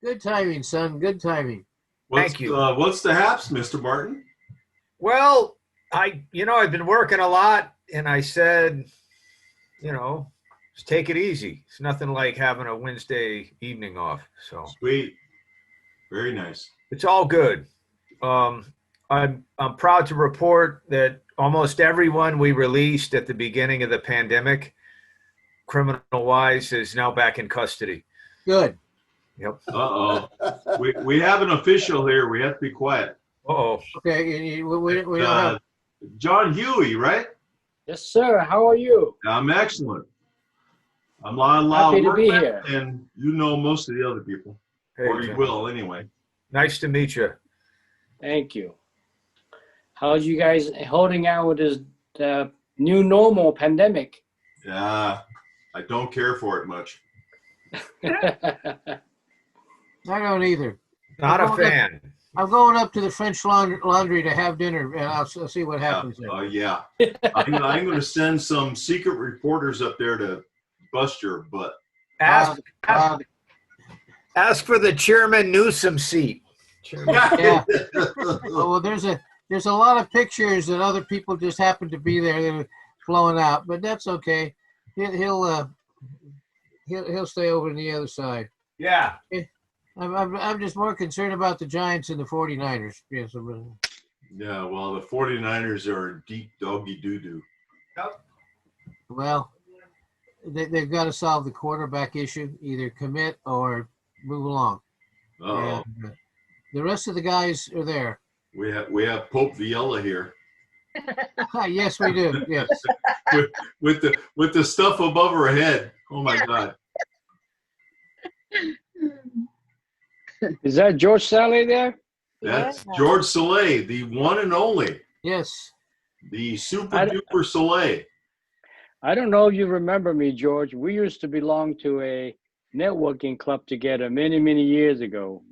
Good timing, son. Good timing. Thank you. What's the haps, Mr. Martin? Well, I've been working a lot, and I said, just take it easy. It's nothing like having a Wednesday evening off. So Sweet. Very nice. it's all good. I'm proud to report that almost everyone we released at the beginning of the pandemic, criminal-wise, is now back in custody. Good. Yep. Uh-oh. we have an official here. We have to be quiet. Uh-oh. Okay, we don't have... John Huey, right? Yes, sir. How are you? I'm excellent. I'm on Happy to be here. And you know most of the other people. Hey, Or you John. will, anyway. Nice to meet you. Thank you. How's you guys holding out with this new normal pandemic? Yeah, I don't care for it much. I don't either. Not a fan. I'm going up to the French Laundry to have dinner, and I'll see what happens there. Yeah. I'm going to send some secret reporters up there to bust your butt. Ask for the Chairman Newsom seat. Yeah. Well, there's a lot of pictures that other people just happen to be there that are flowing out, but that's okay. He'll stay over on the other side. Yeah. I'm just more concerned about the Giants and the 49ers. Yes. Yeah, well, the 49ers are deep doggy doo-doo. Yep. Well, they've got to solve the quarterback issue, either commit or move along. Uh-oh. And, the rest of the guys are there. We have Pope Viela here. Yes, we do. Yes. with the stuff above her head. Oh my God. Is that George Sally there? That's George Soleil, the one and only. Yes. The super duper Soleil. I don't know if you remember me, George. We used to belong to a networking club together many, many years ago.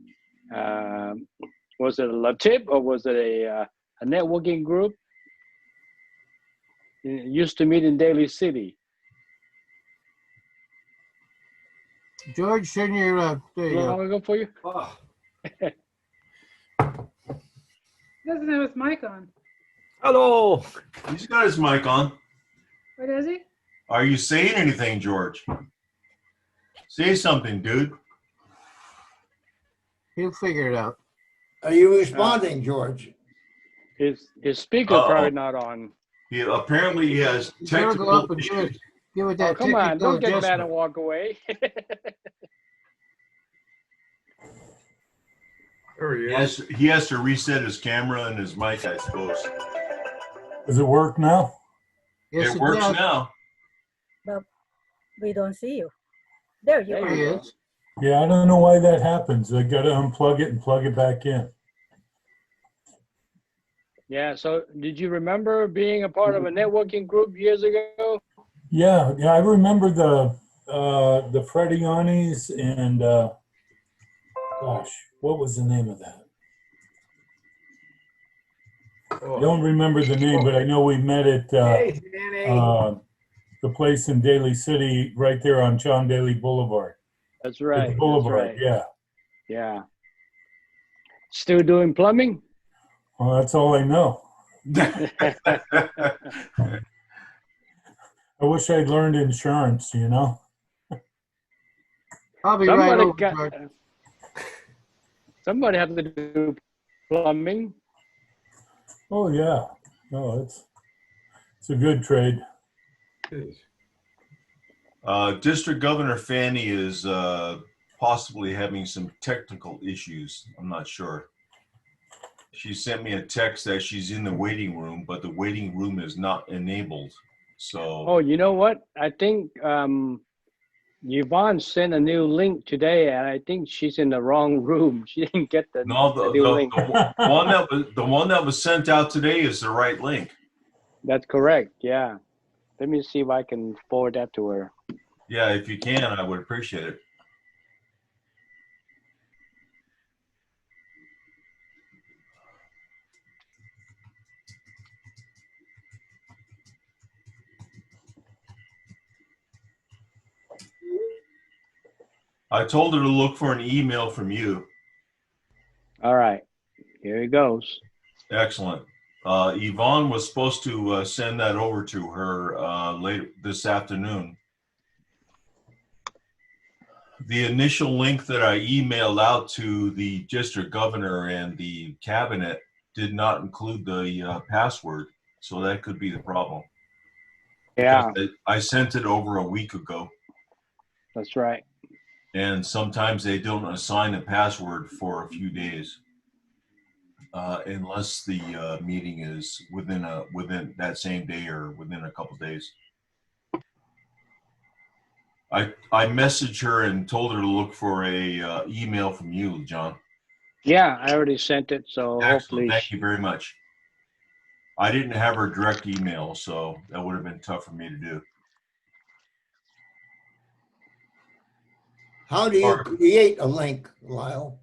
Was it a LaTip or was it a networking group? It used to meet in Daly City. George, turn your there you Long go. ago for you? Oh. Doesn't have his mic on. Hello. He's got his mic on. What is he? Are you saying anything, George? Say something, dude. He'll figure it out. Are you responding, George? His speaker probably not on. Apparently he has Better go up technical and issues. give it that Come on, technical don't get mad adjustment. and walk away. There he is. He has to reset his camera and his mic, I suppose. Does it work now? Yes, It works does. now. But we don't see you. There you There are. he is. Yeah, I don't know why that happens. I got to unplug it and plug it back in. Yeah, so did you remember being a part of a networking group years ago? Yeah, I remember the Fredianis and gosh, what was the name of that? I don't remember the name, but I know we met at Hey, Danny. the place in Daly City, right there on John Daly Boulevard. That's right. The Boulevard, That's right. yeah. Yeah. Still doing plumbing? Well, that's all I know. I wish I'd learned insurance, you know? I'll be right over, got, George. somebody has to do plumbing. Oh, yeah. No, it's a good trade. District Governor Fanny is possibly having some technical issues. I'm not sure. She sent me a text that she's in the waiting room, but the waiting room is not enabled. So. Oh, you know what? I think Yvonne sent a new link today, and I think she's in the wrong room. She didn't get the new link. The one that was sent out today is the right link. That's correct. Yeah. Let me see if I can forward that to her. Yeah, if you can, I would appreciate it. I told her to look for an email from you. All right, here it goes. Excellent. Yvonne was supposed to send that over to her later this afternoon. The initial link that I emailed out to the district governor and the cabinet did not include the password, so that could be the problem. Yeah, Because I sent it over a week ago, that's right. and sometimes they don't assign a password for a few days. Unless the meeting is within that same day or within a couple days. I messaged her and told her to look for a email from you, John. Yeah, I already sent it, so Excellent. hopefully. Thank you very much. I didn't have her direct email, so that would have been tough for me to do. How do you create a link, Lyle?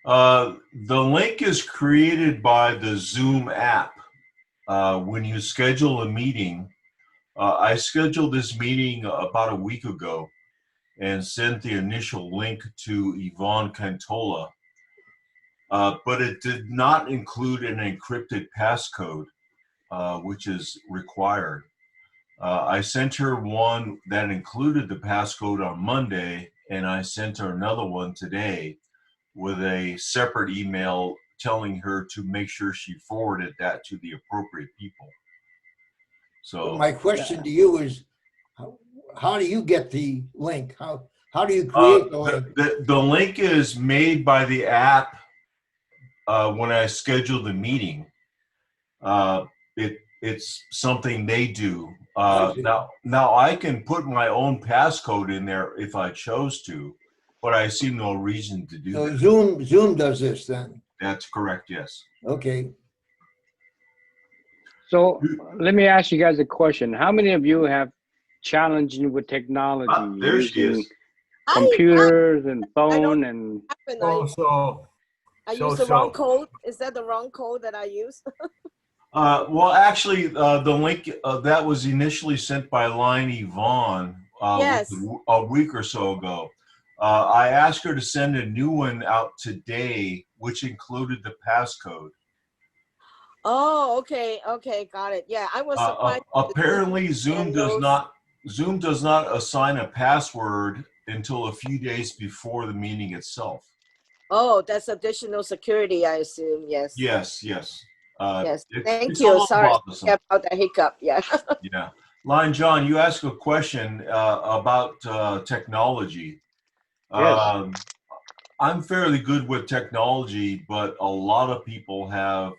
The link is created by the Zoom app. When you schedule a meeting, I scheduled this meeting about a week ago and sent the initial link to Yvonne Cantola, but it did not include an encrypted passcode, which is required. I sent her one that included the passcode on Monday, and I sent her another one today with a separate email telling her to make sure she forwarded that to the appropriate people. So My question to you is, how do you get the link? How do you create the link? the link is made by the app when I schedule the meeting. It's something they do. Now I can put my own passcode in there if I chose to, but I see no reason to do So that. Zoom does this then? That's correct, yes. Okay. So let me ask you guys a question. How many of you have challenging with technology There she using is. computers and phone and? I use the wrong code. Is that the wrong code that I use? Well, actually, the link that was initially sent by Lion Yvonne Yes. a week or so ago. I asked her to send a new one out today, which included the passcode. Oh, okay, got it. Yeah, I was surprised. Apparently, Zoom does not assign a password until a few days before the meeting itself. Oh, that's additional security, I assume. Yes. Yes. Yes. Thank Thank you. Sorry about the hiccup. Yeah. Yeah. Lion John, you asked a question about technology. Yes. I'm fairly good with technology, but a lot of people have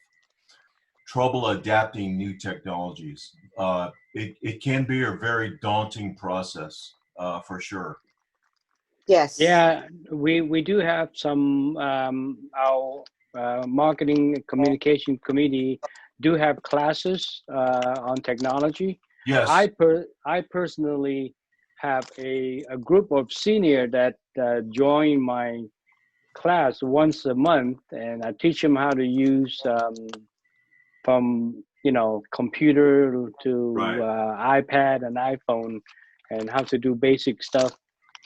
trouble adapting new technologies. It can be a very daunting process, for sure. Yes. Yeah, we do have some, our marketing and communication committee do have classes on technology. Yes. I personally have a group of senior that join my class once a month, and I teach them how to use from computer to iPad and iPhone, and how to do basic stuff.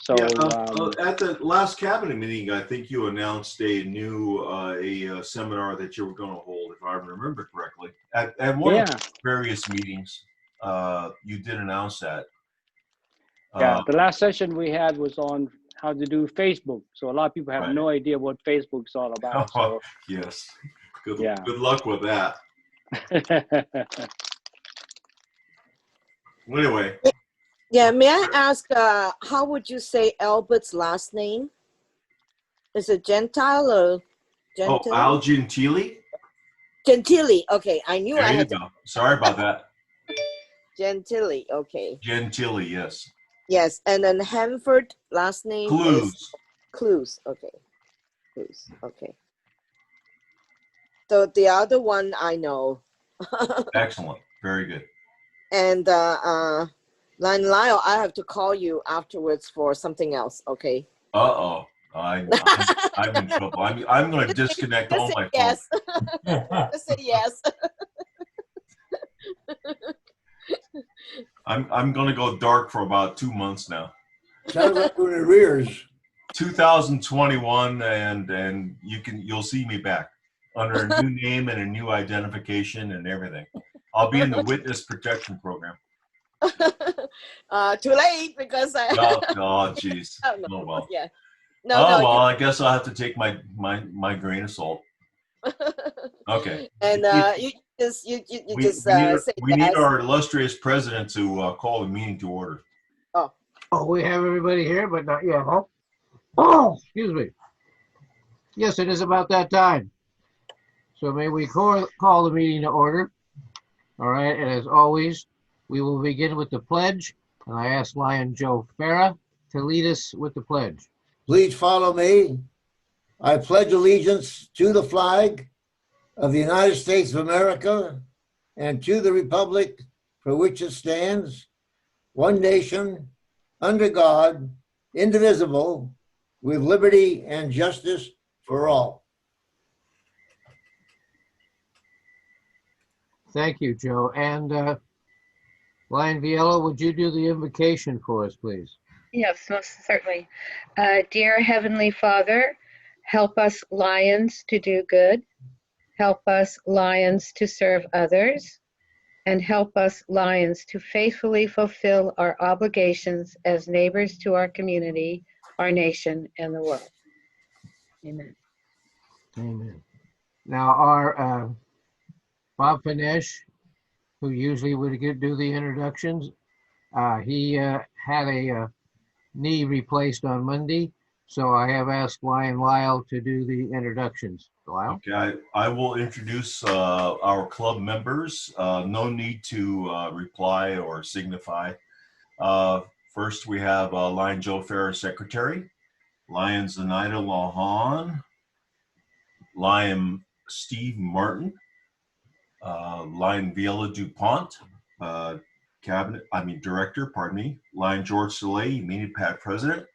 So at the last cabinet meeting, I think you announced a new a seminar that you were going to hold, if I remember correctly. At one of the various meetings, you did announce that. Yeah, the last session we had was on how to do Facebook. So a lot of people have no idea what Facebook's all about. So yes, good luck with that. Anyway. Yeah, may I ask, how would you say Albert's last name? Is it Gentile or Gentile? Oh, Al Gentili? Gentili, okay. I knew there I had you go. Sorry about that. Gentili, okay. Gentili, yes. Yes, and then Hanford, last name Clues. is Clues, okay. Clues, okay. So the other one I know. Excellent, very good. And Lyle, I have to call you afterwards for something else, okay? Uh-oh, I'm in trouble. I'm going to disconnect all my phones. Yes. Just say yes. I'm going to go dark for about 2 months now. Sounds like we're in arrears. 2021, and you'll see me back under a new name and a new identification and everything. I'll be in the witness protection program. Too late because I. Oh, geez. Oh, no. Oh well. Yeah. No, well, I guess I'll have to take my grain of salt. Okay. And you just we need our illustrious president to call the meeting to order. Oh, we have everybody here, but not yet, huh? Oh, excuse me. Yes, it is about that time. So may we call the meeting to order. All right, and as always, we will begin with the pledge. And I ask Lion Joe Farrah to lead us with the pledge. Please follow me. I pledge allegiance to the flag of the United States of America and to the republic for which it stands, one nation, under God, indivisible, with liberty and justice for all. Thank you, Joe. And Lion Viela, would you do the invocation for us, please? Yes, most certainly. Dear Heavenly Father, help us lions to do good. Help us lions to serve others. And help us lions to faithfully fulfill our obligations as neighbors to our community, our nation, and the world. Amen. Amen. Now, our Bob Finesh, who usually would do the introductions, he had a knee replaced on Monday, so I have asked Lion Lyle to do the introductions. Lyle? Okay, I will introduce our club members. No need to reply or signify. First, we have Lion Joe Farrah, Secretary, Lion Untitled Lawhon, Lion Steve Martin, Lion Viela du Pont, Director, Lion George Soleil, immediate PAT President,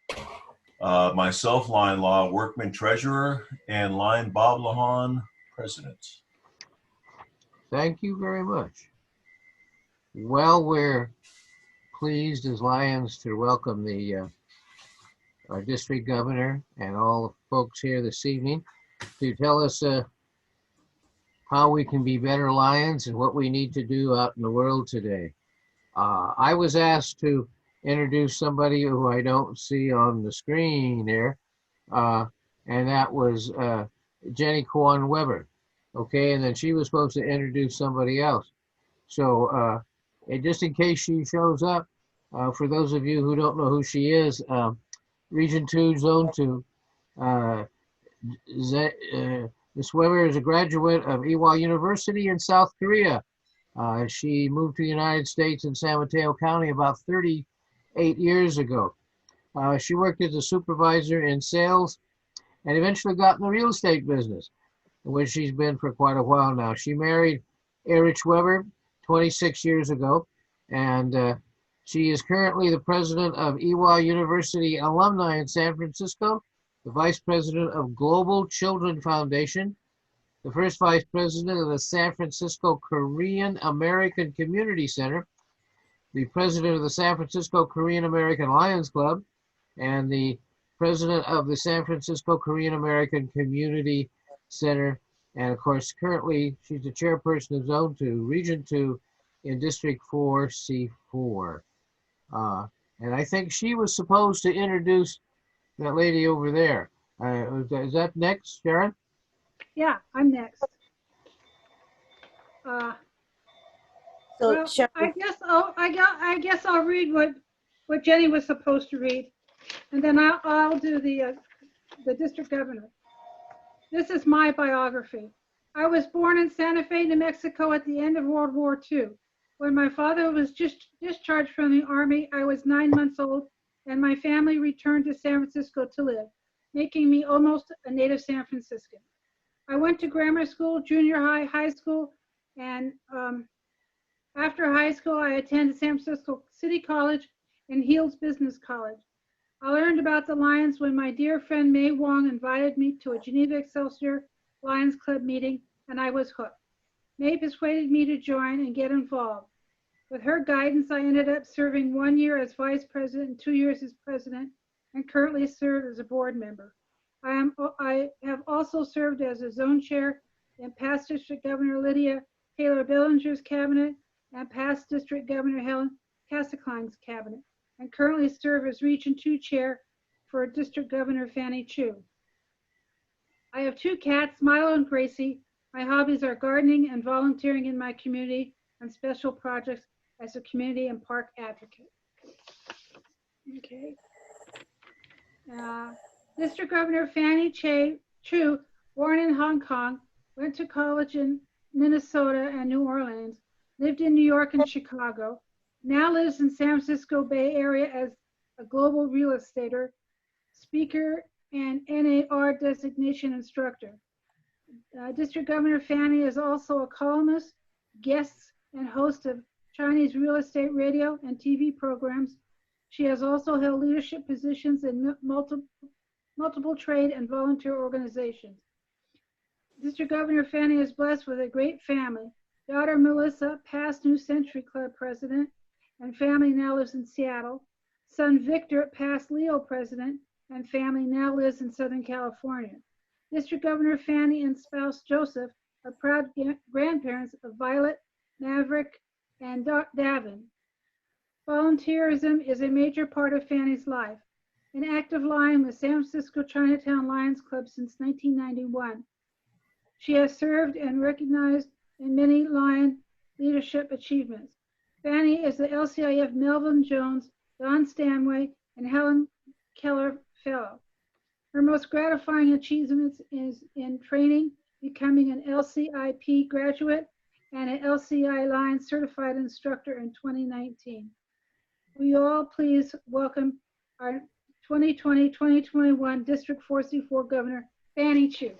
myself, Lion Law Workman Treasurer, and Lion Bob Lawhon, President. Thank you very much. Well, we're pleased as Lions to welcome our district governor and all the folks here this evening to tell us how we can be better Lions and what we need to do out in the world today. I was asked to introduce somebody who I don't see on the screen here, and that was Jeny Weber. Okay, and then she was supposed to introduce somebody else. So and just in case she shows up, for those of you who don't know who she is, Region 2, Zone 2, Ms. Weber is a graduate of Ewha University in South Korea. She moved to the United States in San Mateo County about 38 years ago. She worked as a supervisor in sales and eventually got in the real estate business, where she's been for quite a while now. She married Erich Weber 26 years ago, and she is currently the president of Ewha University Alumni in San Francisco, the vice president of Global Children Foundation, the first vice president of the San Francisco Korean American Community Center, the president of the San Francisco Korean American Lions Club, and the president of the San Francisco Korean American Community Center. And of course, currently she's the chairperson of Zone 2, Region 2 in District 4C4. And I think she was supposed to introduce that lady over there. Is that next, Sharon? Yeah, I'm next. So, Well, Sharon, I guess I'll read what Jeny was supposed to read, and then I'll do the district governor. This is my biography. I was born in Santa Fe, New Mexico at the end of World War II. When my father was just discharged from the Army, I was 9 months old, and my family returned to San Francisco to live, making me almost a native San Franciscan. I went to grammar school, junior high, high school, and after high school, I attended San Francisco City College and Heald's Business College. I learned about the Lions when my dear friend May Wong invited me to a Geneva-Excelsior Lions Club meeting, and I was hooked. May persuaded me to join and get involved. With her guidance, I ended up serving 1 year as vice president and 2 years as president, and currently serve as a board member. I have also served as a zone chair in past District Governor Lydia Taylor Billinger's cabinet and past District Governor Helen Casaklein's cabinet, and currently serve as Region 2 chair for District Governor Fanny Chu. I have 2 cats, Milo and Gracie. My hobbies are gardening and volunteering in my community on special projects as a community and park advocate. Okay. District Governor Fanny Chu, born in Hong Kong, went to college in Minnesota and New Orleans, lived in New York and Chicago, now lives in San Francisco Bay Area as a global real estater, speaker, and NAR designation instructor. District Governor Fanny is also a columnist, guest, and host of Chinese real estate radio and TV programs. She has also held leadership positions in multiple trade and volunteer organizations. District Governor Fanny is blessed with a great family. Daughter Melissa, past New Century Club president, and family now lives in Seattle. Son Victor, past Leo president, and family now lives in Southern California. District Governor Fanny and spouse Joseph are proud grandparents of Violet, Maverick, and Davin. Volunteerism is a major part of Fanny's life. An active Lion with San Francisco Chinatown Lions Club since 1991. She has served and recognized in many Lion leadership achievements. Fanny is the LCIF Melvin Jones, Don Stanway, and Helen Keller Fellow. Her most gratifying achievements is in training, becoming an LCIP graduate and an LCI Lion certified instructor in 2019. Will you all please welcome our 2020-2021 District 4C4 Governor, Fanny Chu.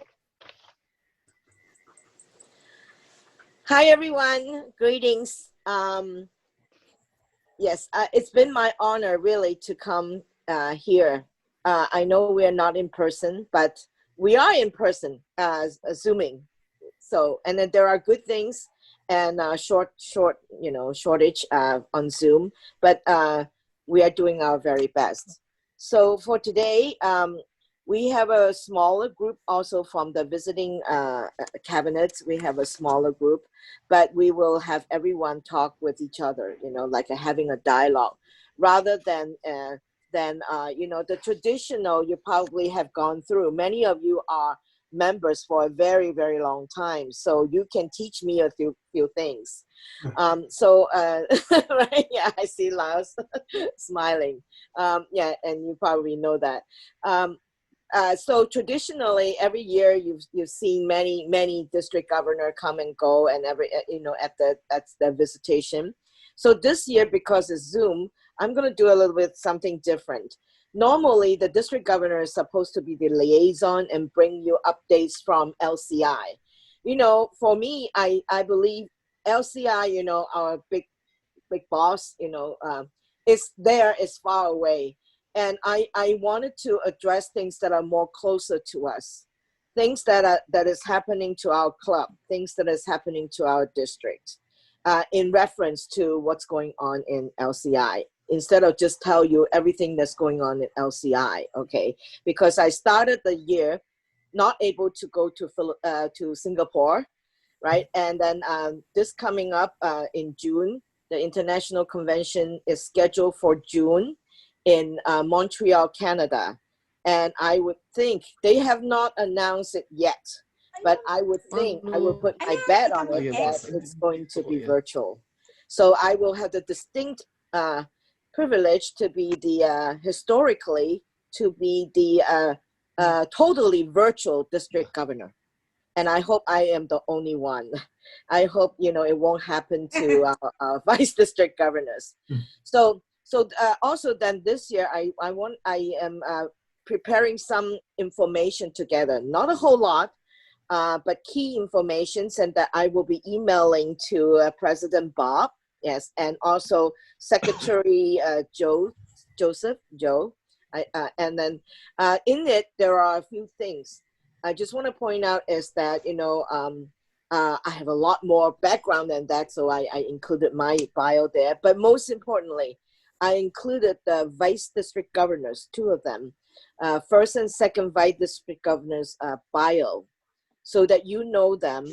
Hi, everyone. Greetings. Yes, it's been my honor really to come here. I know we are not in person, but we are in person, Zooming. So, and then there are good things and shortage on Zoom, but we are doing our very best. So for today, we have a smaller group also from the visiting cabinets. We have a smaller group, but we will have everyone talk with each other, like having a dialogue rather than the traditional you probably have gone through. Many of you are members for a very, very long time, so you can teach me a few things. Right? Yeah, I see Laos smiling. Yeah, and you probably know that. So traditionally, every year you've seen many district governor come and go, and at the visitation. So this year, because it's Zoom, I'm going to do a little bit something different. Normally, the district governor is supposed to be the liaison and bring you updates from LCI. For me, I believe LCI, our big boss, is far away. And I wanted to address things that are more closer to us, things that is happening to our club, things that is happening to our district, in reference to what's going on in LCI, instead of just tell you everything that's going on in LCI, okay? Because I started the year not able to go to Singapore, right? And then this coming up in June, the international convention is scheduled for June in Montreal, Canada. And I would think, they have not announced it yet, but I would think, I would put my bet on it that it's going to be virtual. So I will have the distinct privilege to be historically, to be the totally virtual district governor. And I hope I am the only one. I hope, it won't happen to our vice district governors. So also then this year, I am preparing some information together, not a whole lot, but key informations, and that I will be emailing to President Bob, yes, and also Secretary Joe. And then in it, there are a few things. I just want to point out is that, I have a lot more background than that, so I included my bio there. But most importantly, I included the vice district governors, two of them, first and second vice district governors bio, so that you know them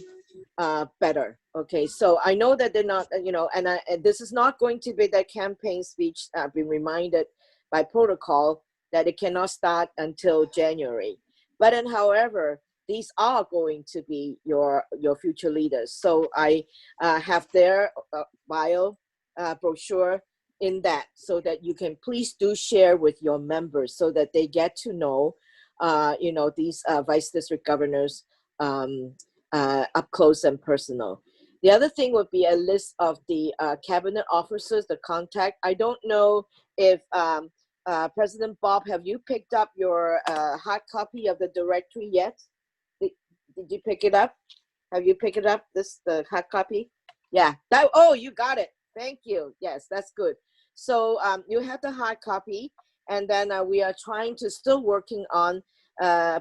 better. Okay, so I know that they're not, and this is not going to be their campaign speech. I've been reminded by protocol that it cannot start until January. But then, however, these are going to be your future leaders. So I have their bio brochure in that, so that you can please do share with your members, so that they get to know, these vice district governors up close and personal. The other thing would be a list of the cabinet officers, the contact. I don't know if President Bob, have you picked up your hard copy of the directory yet? Did you pick it up? Have you picked it up, the hard copy? Yeah, you got it. Thank you. Yes, that's good. So you have the hard copy, and then we are still working on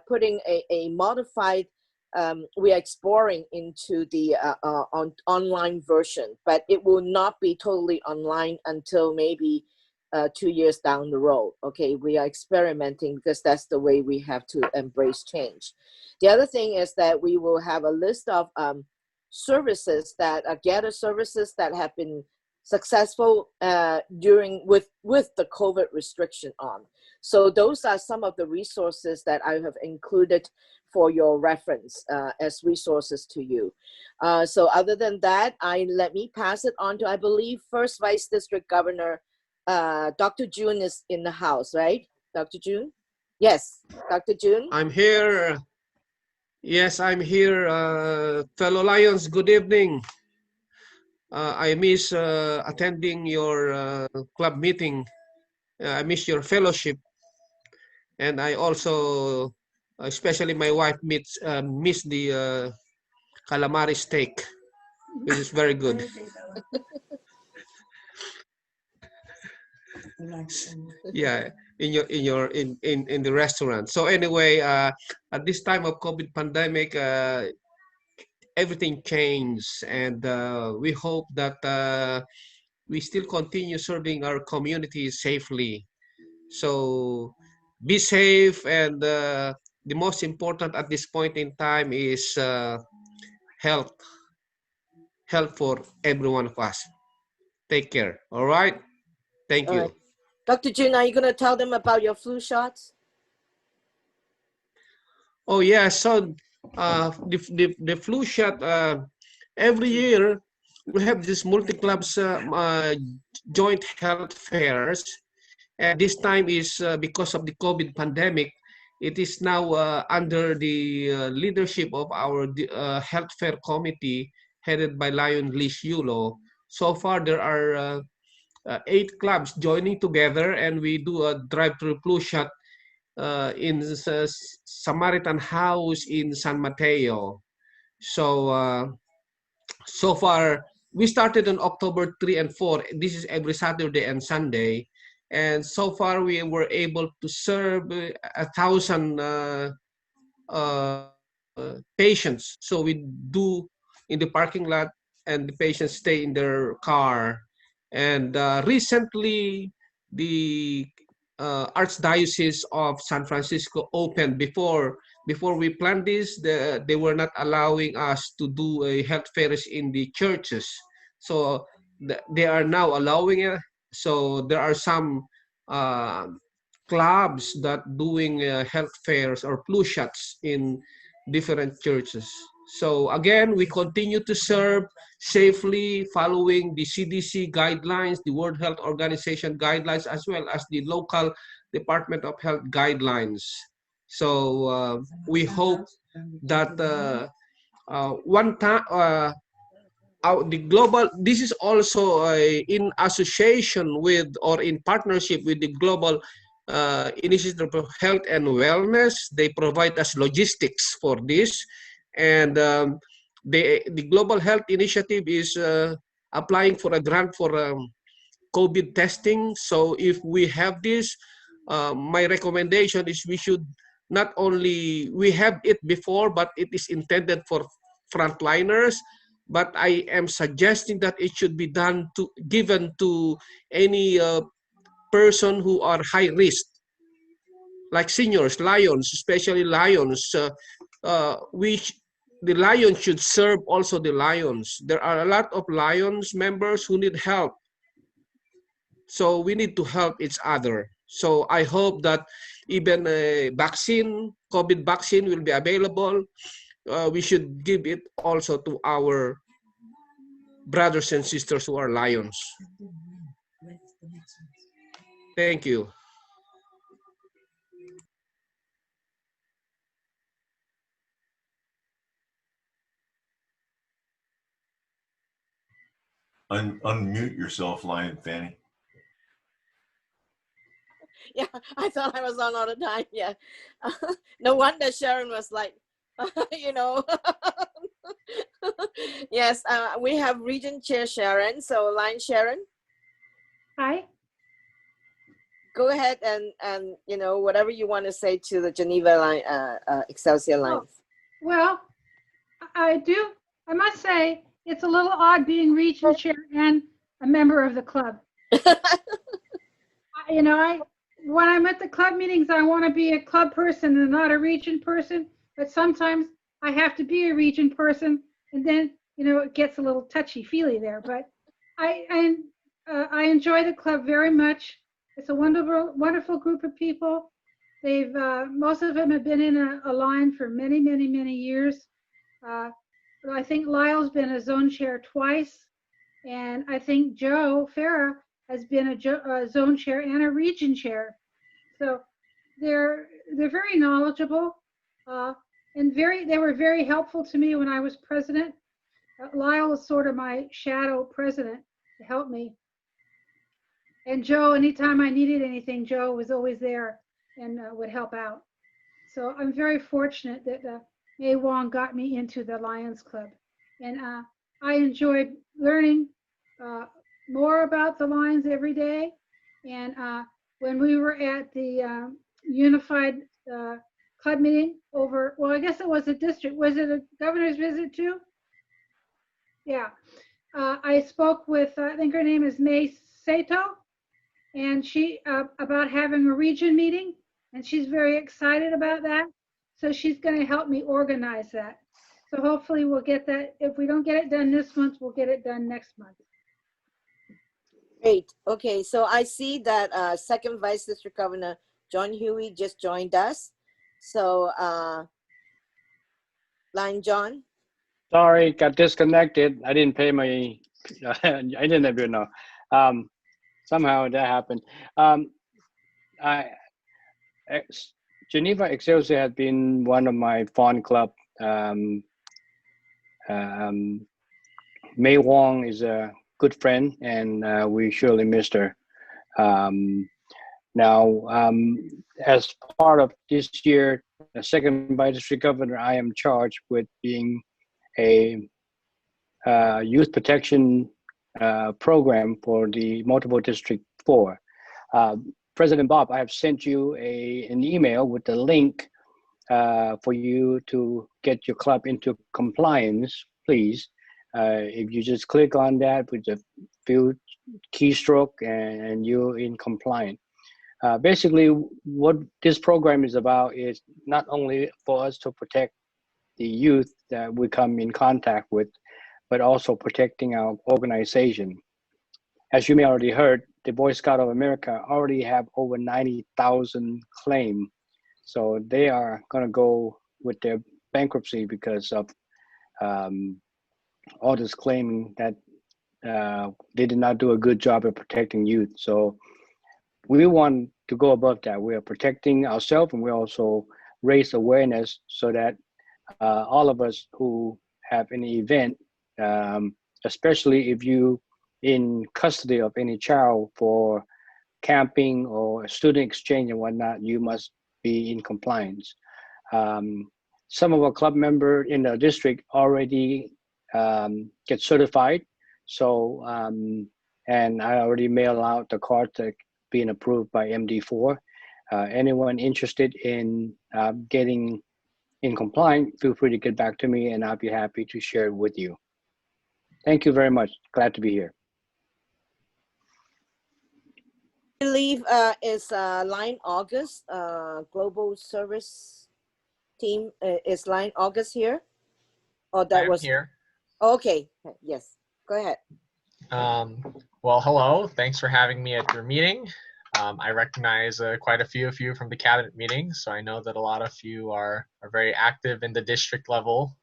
putting a modified, we are exploring into the online version, but it will not be totally online until maybe 2 years down the road. Okay, we are experimenting because that's the way we have to embrace change. The other thing is that we will have a list of services that gather services that have been successful with the COVID restriction on. So those are some of the resources that I have included for your reference as resources to you. So other than that, let me pass it on to, I believe, First Vice District Governor, Dr. June is in the house, right? Dr. June? Yes, Dr. June? I'm here. Yes, I'm here. Fellow Lions, good evening. I miss attending your club meeting. I miss your fellowship. And I also, especially my wife, miss the calamari steak, which is very good. Yeah, in the restaurant. So anyway, at this time of COVID pandemic, everything changed, and we hope that we still continue serving our community safely. So be safe, and the most important at this point in time is health for every one of us. Take care. All right. Thank you. All right. Dr. June, are you going to tell them about your flu shots? Oh yeah, so the flu shot, every year we have this multi-clubs joint health fairs, and this time is because of the COVID pandemic. It is now under the leadership of our health fair committee headed by Lion Yulo. So far there are 8 clubs joining together, and we do a drive-through flu shot in the Samaritan House in San Mateo. So so far we started on October 3 and 4. This is every Saturday and Sunday, and so far we were able to serve 1,000 patients. So we do in the parking lot, and the patients stay in their car. And recently, the Archdiocese of San Francisco opened. Before we planned this, they were not allowing us to do a health fairs in the churches. So they are now allowing it. So there are some clubs that doing health fairs or flu shots in different churches. So again, we continue to serve safely, following the CDC guidelines, the World Health Organization guidelines, as well as the local Department of Health guidelines. So we hope that one time the global, this is also in association with or in partnership with the Global Initiative of Health and Wellness. They provide us logistics for this. And the Global Health Initiative is applying for a grant for COVID testing. So if we have this, my recommendation is we should not only, we have it before, but it is intended for frontliners. But I am suggesting that it should be done given to any person who are high risk, like seniors, lions, especially lions. The lions should serve also the lions. There are a lot of lions members who need help. So we need to help each other. So I hope that even a vaccine, COVID vaccine will be available. We should give it also to our brothers and sisters who are lions. Thank you. Unmute yourself, Lion Fanny. Yeah, I thought I was on all the time. Yeah. No wonder Sharon was like, you know. Yes, we have Region Chair Sharon. So, Lion Sharon. Hi. Go ahead and you know, whatever you want to say to the Geneva-Excelsior Lions. Well, I must say, it's a little odd being region chair and a member of the club. You know, when I'm at the club meetings, I want to be a club person and not a region person. But sometimes I have to be a region person, and then, you know, it gets a little touchy-feely there. But I enjoy the club very much. It's a wonderful group of people. They've most of them have been in a line for many, many, many years. I think Lyle's been a zone chair twice, and I think Joe Farrah has been a zone chair and a region chair. So they're very knowledgeable, and they were very helpful to me when I was president. Lyle was sort of my shadow president to help me. And Joe, anytime I needed anything, Joe was always there and would help out. So I'm very fortunate that May Wong got me into the Lions Club. And I enjoyed learning more about the Lions every day. And when we were at the Unified Club meeting over, well, I guess it was a district. Was it a governor's visit too? Yeah. I spoke with, I think her name is May Sato, and she about having a region meeting, and she's very excited about that. So she's going to help me organize that. So hopefully we'll get that. If we don't get it done this month, we'll get it done next month. Great. Okay, so I see that Second Vice District Governor John Huey just joined us. So, Lion John. Sorry, got disconnected. I didn't pay my, I didn't even know. Somehow that happened. Geneva-Excelsior has been one of my fond club. May Wong is a good friend, and we surely missed her. Now, as part of this year, the second vice district governor, I am charged with being a youth protection program for the multiple district 4. President Bob, I have sent you an email with the link for you to get your club into compliance, please. If you just click on that with a few keystroke and you're in compliance. Basically, what this program is about is not only for us to protect the youth that we come in contact with, but also protecting our organization. As you may already heard, the Boy Scout of America already have over 90,000 claims. So they are going to go with their bankruptcy because of all this claiming that they did not do a good job of protecting youth. So we want to go above that. We are protecting ourselves, and we also raise awareness so that all of us who have any event, especially if you in custody of any child for camping or student exchange and whatnot, you must be in compliance. Some of our club members in the district already get certified. So, and I already mailed out the card to being approved by MD4. Anyone interested in getting in compliance, feel free to get back to me and I'll be happy to share it with you. Thank you very much. Glad to be here. believe is Lion August, Global Service Team. Is Lion August here? Or that I'm was here. okay. Yes, go ahead. Well, hello. Thanks for having me at your meeting. I recognize quite a few of you from the cabinet meeting, so I know that a lot of you are very active in the district level.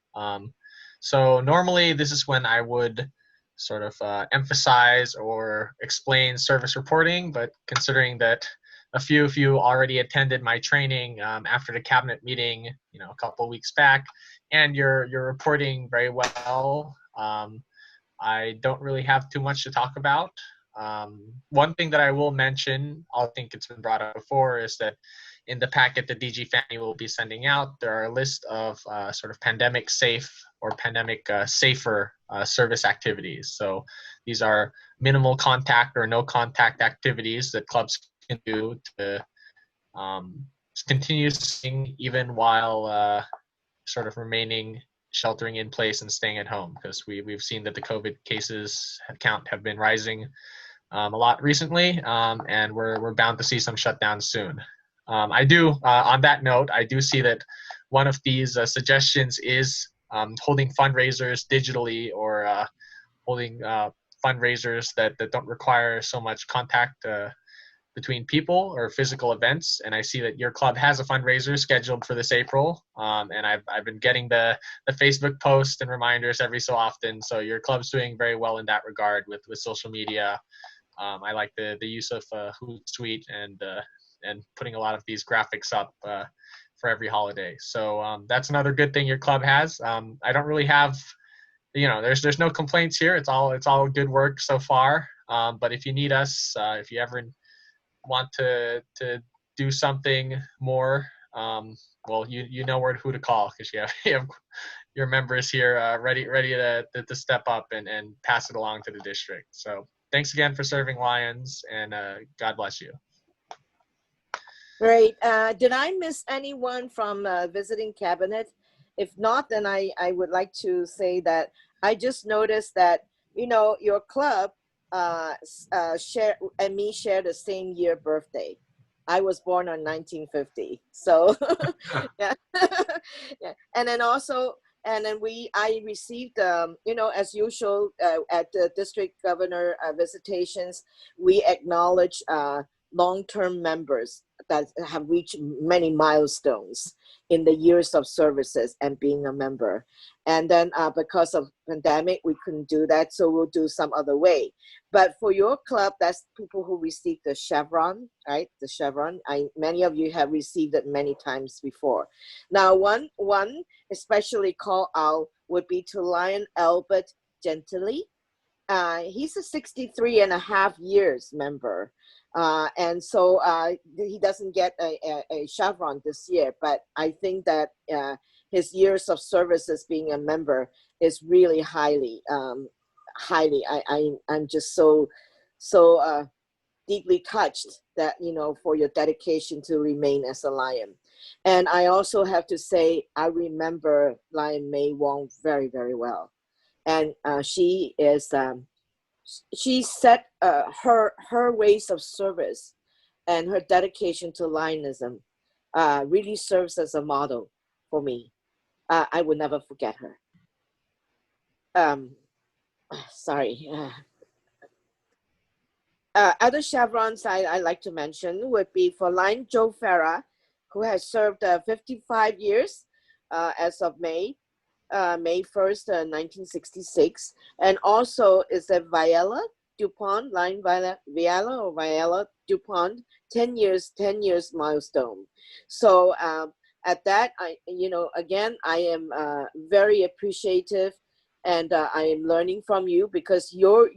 So normally this is when I would sort of emphasize or explain service reporting, but considering that a few of you already attended my training after the cabinet meeting, a couple of weeks back, and you're reporting very well, I don't really have too much to talk about. One thing that I will mention, I think it's been brought up before, is that in the packet that DG Fanny will be sending out, there are a list of sort of pandemic safe or pandemic safer service activities. So these are minimal contact or no contact activities that clubs can do to continue staying even while sort of remaining sheltering in place and staying at home, because we've seen that the COVID cases count have been rising a lot recently, and we're bound to see some shutdowns soon. On that note, I do see that one of these suggestions is holding fundraisers digitally, or holding fundraisers that don't require so much contact between people or physical events. And I see that your club has a fundraiser scheduled for this April. And I've been getting the Facebook posts and reminders every so often. So your club's doing very well in that regard with social media. I like the use of Hootsuite and putting a lot of these graphics up for every holiday. So that's another good thing your club has. I don't really have, there's no complaints here. It's all good work so far. But if you need us, if you ever want to do something more, well, you know who to call, because you have your members here ready to step up and pass it along to the district. So thanks again for serving Lions, and God bless you. Great. Did I miss anyone from visiting cabinet? If not, then I would like to say that I just noticed that, your club share the same year birthday. I was born on 1950, so yeah. Yeah. And then I received as usual at the district governor visitations, we acknowledge long-term members that have reached many milestones in the years of services and being a member. And then because of pandemic, we couldn't do that, so we'll do some other way. But for your club, that's people who received the chevron, right? The chevron. Many of you have received it many times before. Now, one especially call out would be to Lion Albert Gentili. He's a 63 and a half years member. And so he doesn't get a chevron this year, but I think that his years of service as being a member is really highly. I'm just so deeply touched that, for your dedication to remain as a Lion. And I also have to say, I remember Lion May Wong very, very well. And she is, she set her ways of service and her dedication to Lionism really serves as a model for me. I will never forget her. Sorry. Other chevrons I like to mention would be for Lion Joe Farrah, who has served 55 years as of May 1st, 1966. And also is a Viela du Pont, Lion Viela du Pont, 10 years milestone. So at that, again, I am very appreciative, and I am learning from you, because you're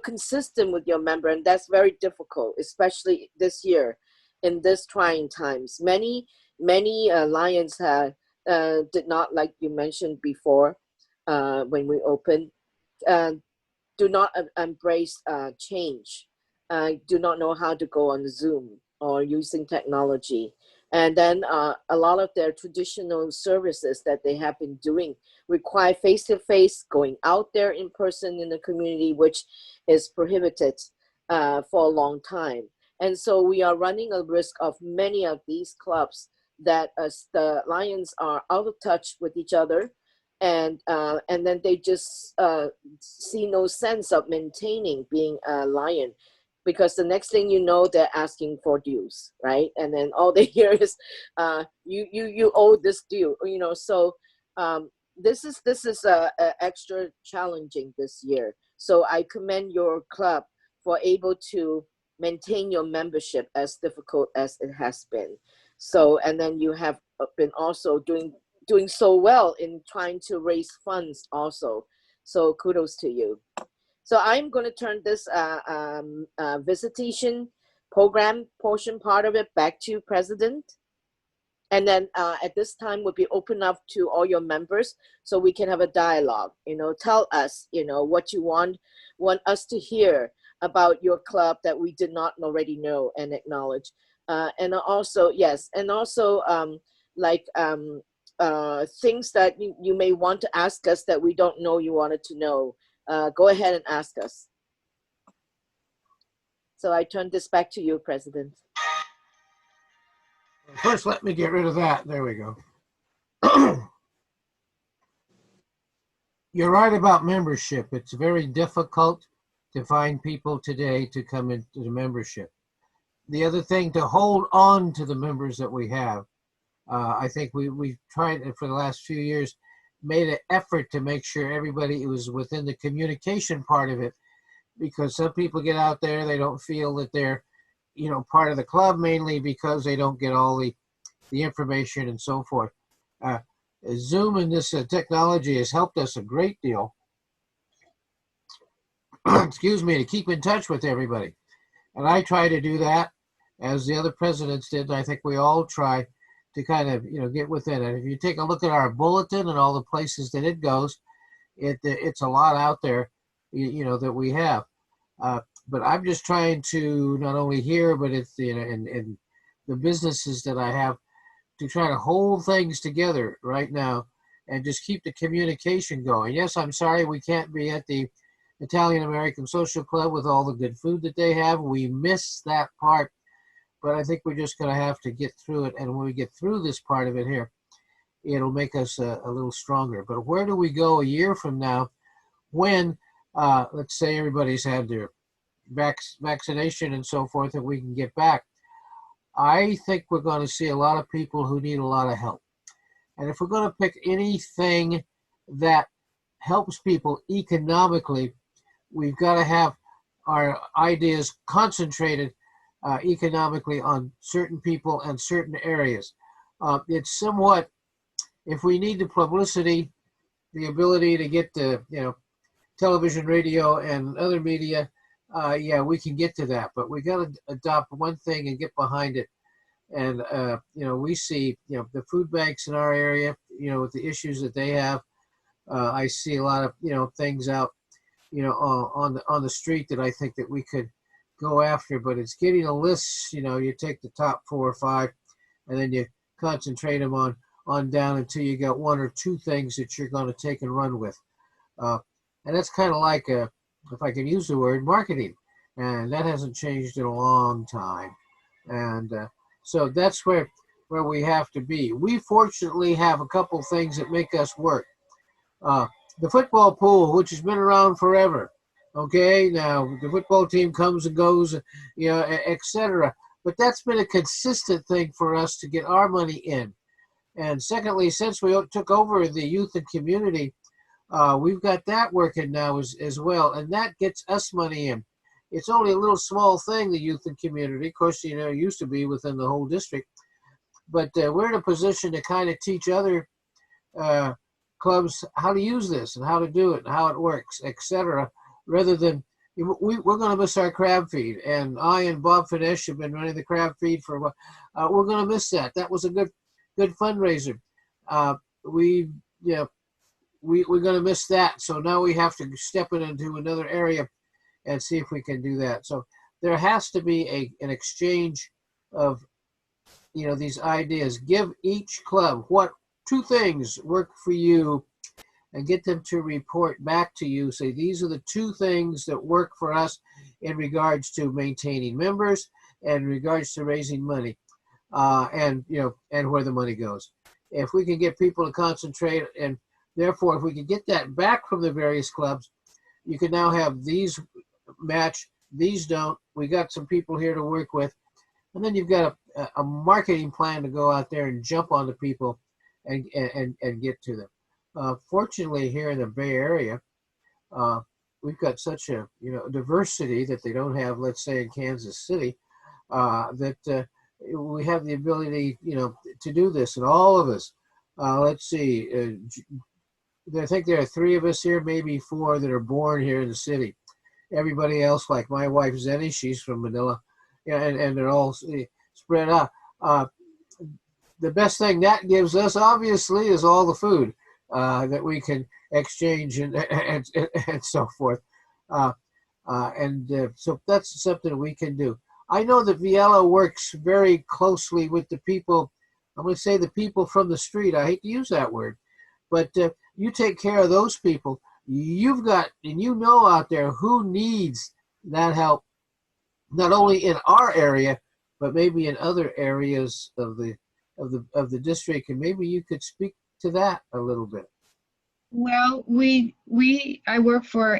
consistent with your member, and that's very difficult, especially this year in this trying times. Many Lions did not, like you mentioned before, when we opened, do not embrace change, do not know how to go on Zoom or using technology. And then a lot of their traditional services that they have been doing require face-to-face, going out there in person in the community, which is prohibited for a long time. And so we are running a risk of many of these clubs that as the Lions are out of touch with each other, and then they just see no sense of maintaining being a Lion, because the next thing you know, they're asking for dues, right? And then all they hear is you owe this due, you know. So this is extra challenging this year. So I commend your club for able to maintain your membership as difficult as it has been. So, and then you have been also doing so well in trying to raise funds also. So kudos to you. So I'm going to turn this visitation program portion part of it back to President. And then at this time would be open up to all your members so we can have a dialogue. You know, tell us, you know, what you want us to hear about your club that we did not already know and acknowledge. And also, yes, and also things that you may want to ask us that we don't know you wanted to know. Go ahead and ask us. So I turn this back to you, President. First, let me get rid of that. There we go. You're right about membership. It's very difficult to find people today to come into the membership. The other thing, to hold on to the members that we have. I think we've tried for the last few years, made an effort to make sure everybody was within the communication part of it, because some people get out there, they don't feel that they're, you know, part of the club, mainly because they don't get all the information and so forth. Zoom and this technology has helped us a great deal, excuse me, to keep in touch with everybody. And I try to do that as the other presidents did. And I think we all try to kind of, you know, get within it. If you take a look at our bulletin and all the places that it goes, it's a lot out there, you know, that we have. But I'm just trying to not only here, but it's, you know, in the businesses that I have, to try to hold things together right now and just keep the communication going. Yes, I'm sorry we can't be at the Italian American Social Club with all the good food that they have. We miss that part, but I think we're just going to have to get through it. And when we get through this part of it here, it'll make us a little stronger. But where do we go a year from now when, let's say everybody's had their vaccination and so forth, and we can get back? I think we're going to see a lot of people who need a lot of help. And if we're going to pick anything that helps people economically, we've got to have our ideas concentrated economically on certain people and certain areas. It's somewhat, if we need the publicity, the ability to get the, you know, television, radio, and other media, yeah, we can get to that, but we got to adopt one thing and get behind it. And, you know, we see, you know, the food banks in our area, you know, with the issues that they have. I see a lot of, you know, things out, you know, on the street that I think that we could go after, but it's getting a list. You know, you take the top 4 or 5 and then you concentrate them on down until you got 1 or 2 things that you're going to take and run with. And that's kind of like, if I can use the word, marketing. And that hasn't changed in a long time. And so that's where we have to be. We fortunately have a couple things that make us work. The football pool, which has been around forever. Okay, now the football team comes and goes, you know, etc. But that's been a consistent thing for us to get our money in. And secondly, since we took over the youth and community, we've got that working now as well, and that gets us money in. It's only a little small thing, the youth and community. Of course, you know, it used to be within the whole district. But we're in a position to kind of teach other clubs how to use this and how to do it and how it works, etc. Rather than, we're going to miss our crab feed. And I and Bob Finesh have been running the crab feed for a while. We're going to miss that. That was a good fundraiser. We're going to miss that. So now we have to step it into another area and see if we can do that. So there has to be an exchange of, you know, these ideas. Give each club what 2 things work for you and get them to report back to you. Say, these are the 2 things that work for us in regards to maintaining members and in regards to raising money, and where the money goes. If we can get people to concentrate, and therefore if we can get that back from the various clubs, you can now have these match, these don't. We got some people here to work with, and then you've got a marketing plan to go out there and jump on the people and get to them. Fortunately, here in the Bay Area, we've got such a diversity that they don't have, let's say, in Kansas City, that we have the ability, to do this, and all of us. Let's see. I think there are 3 of us here, maybe 4 that are born here in the city. Everybody else, like my wife Jeny, she's from Manila, and they're all spread out. The best thing that gives us, obviously, is all the food that we can exchange and so forth. So that's something we can do. I know that Viela works very closely with the people. I'm going to say the people from the street. I hate to use that word, but you take care of those people. You've got, and out there who needs that help, not only in our area, but maybe in other areas of the district. And maybe you could speak to that a little bit. Well, I work for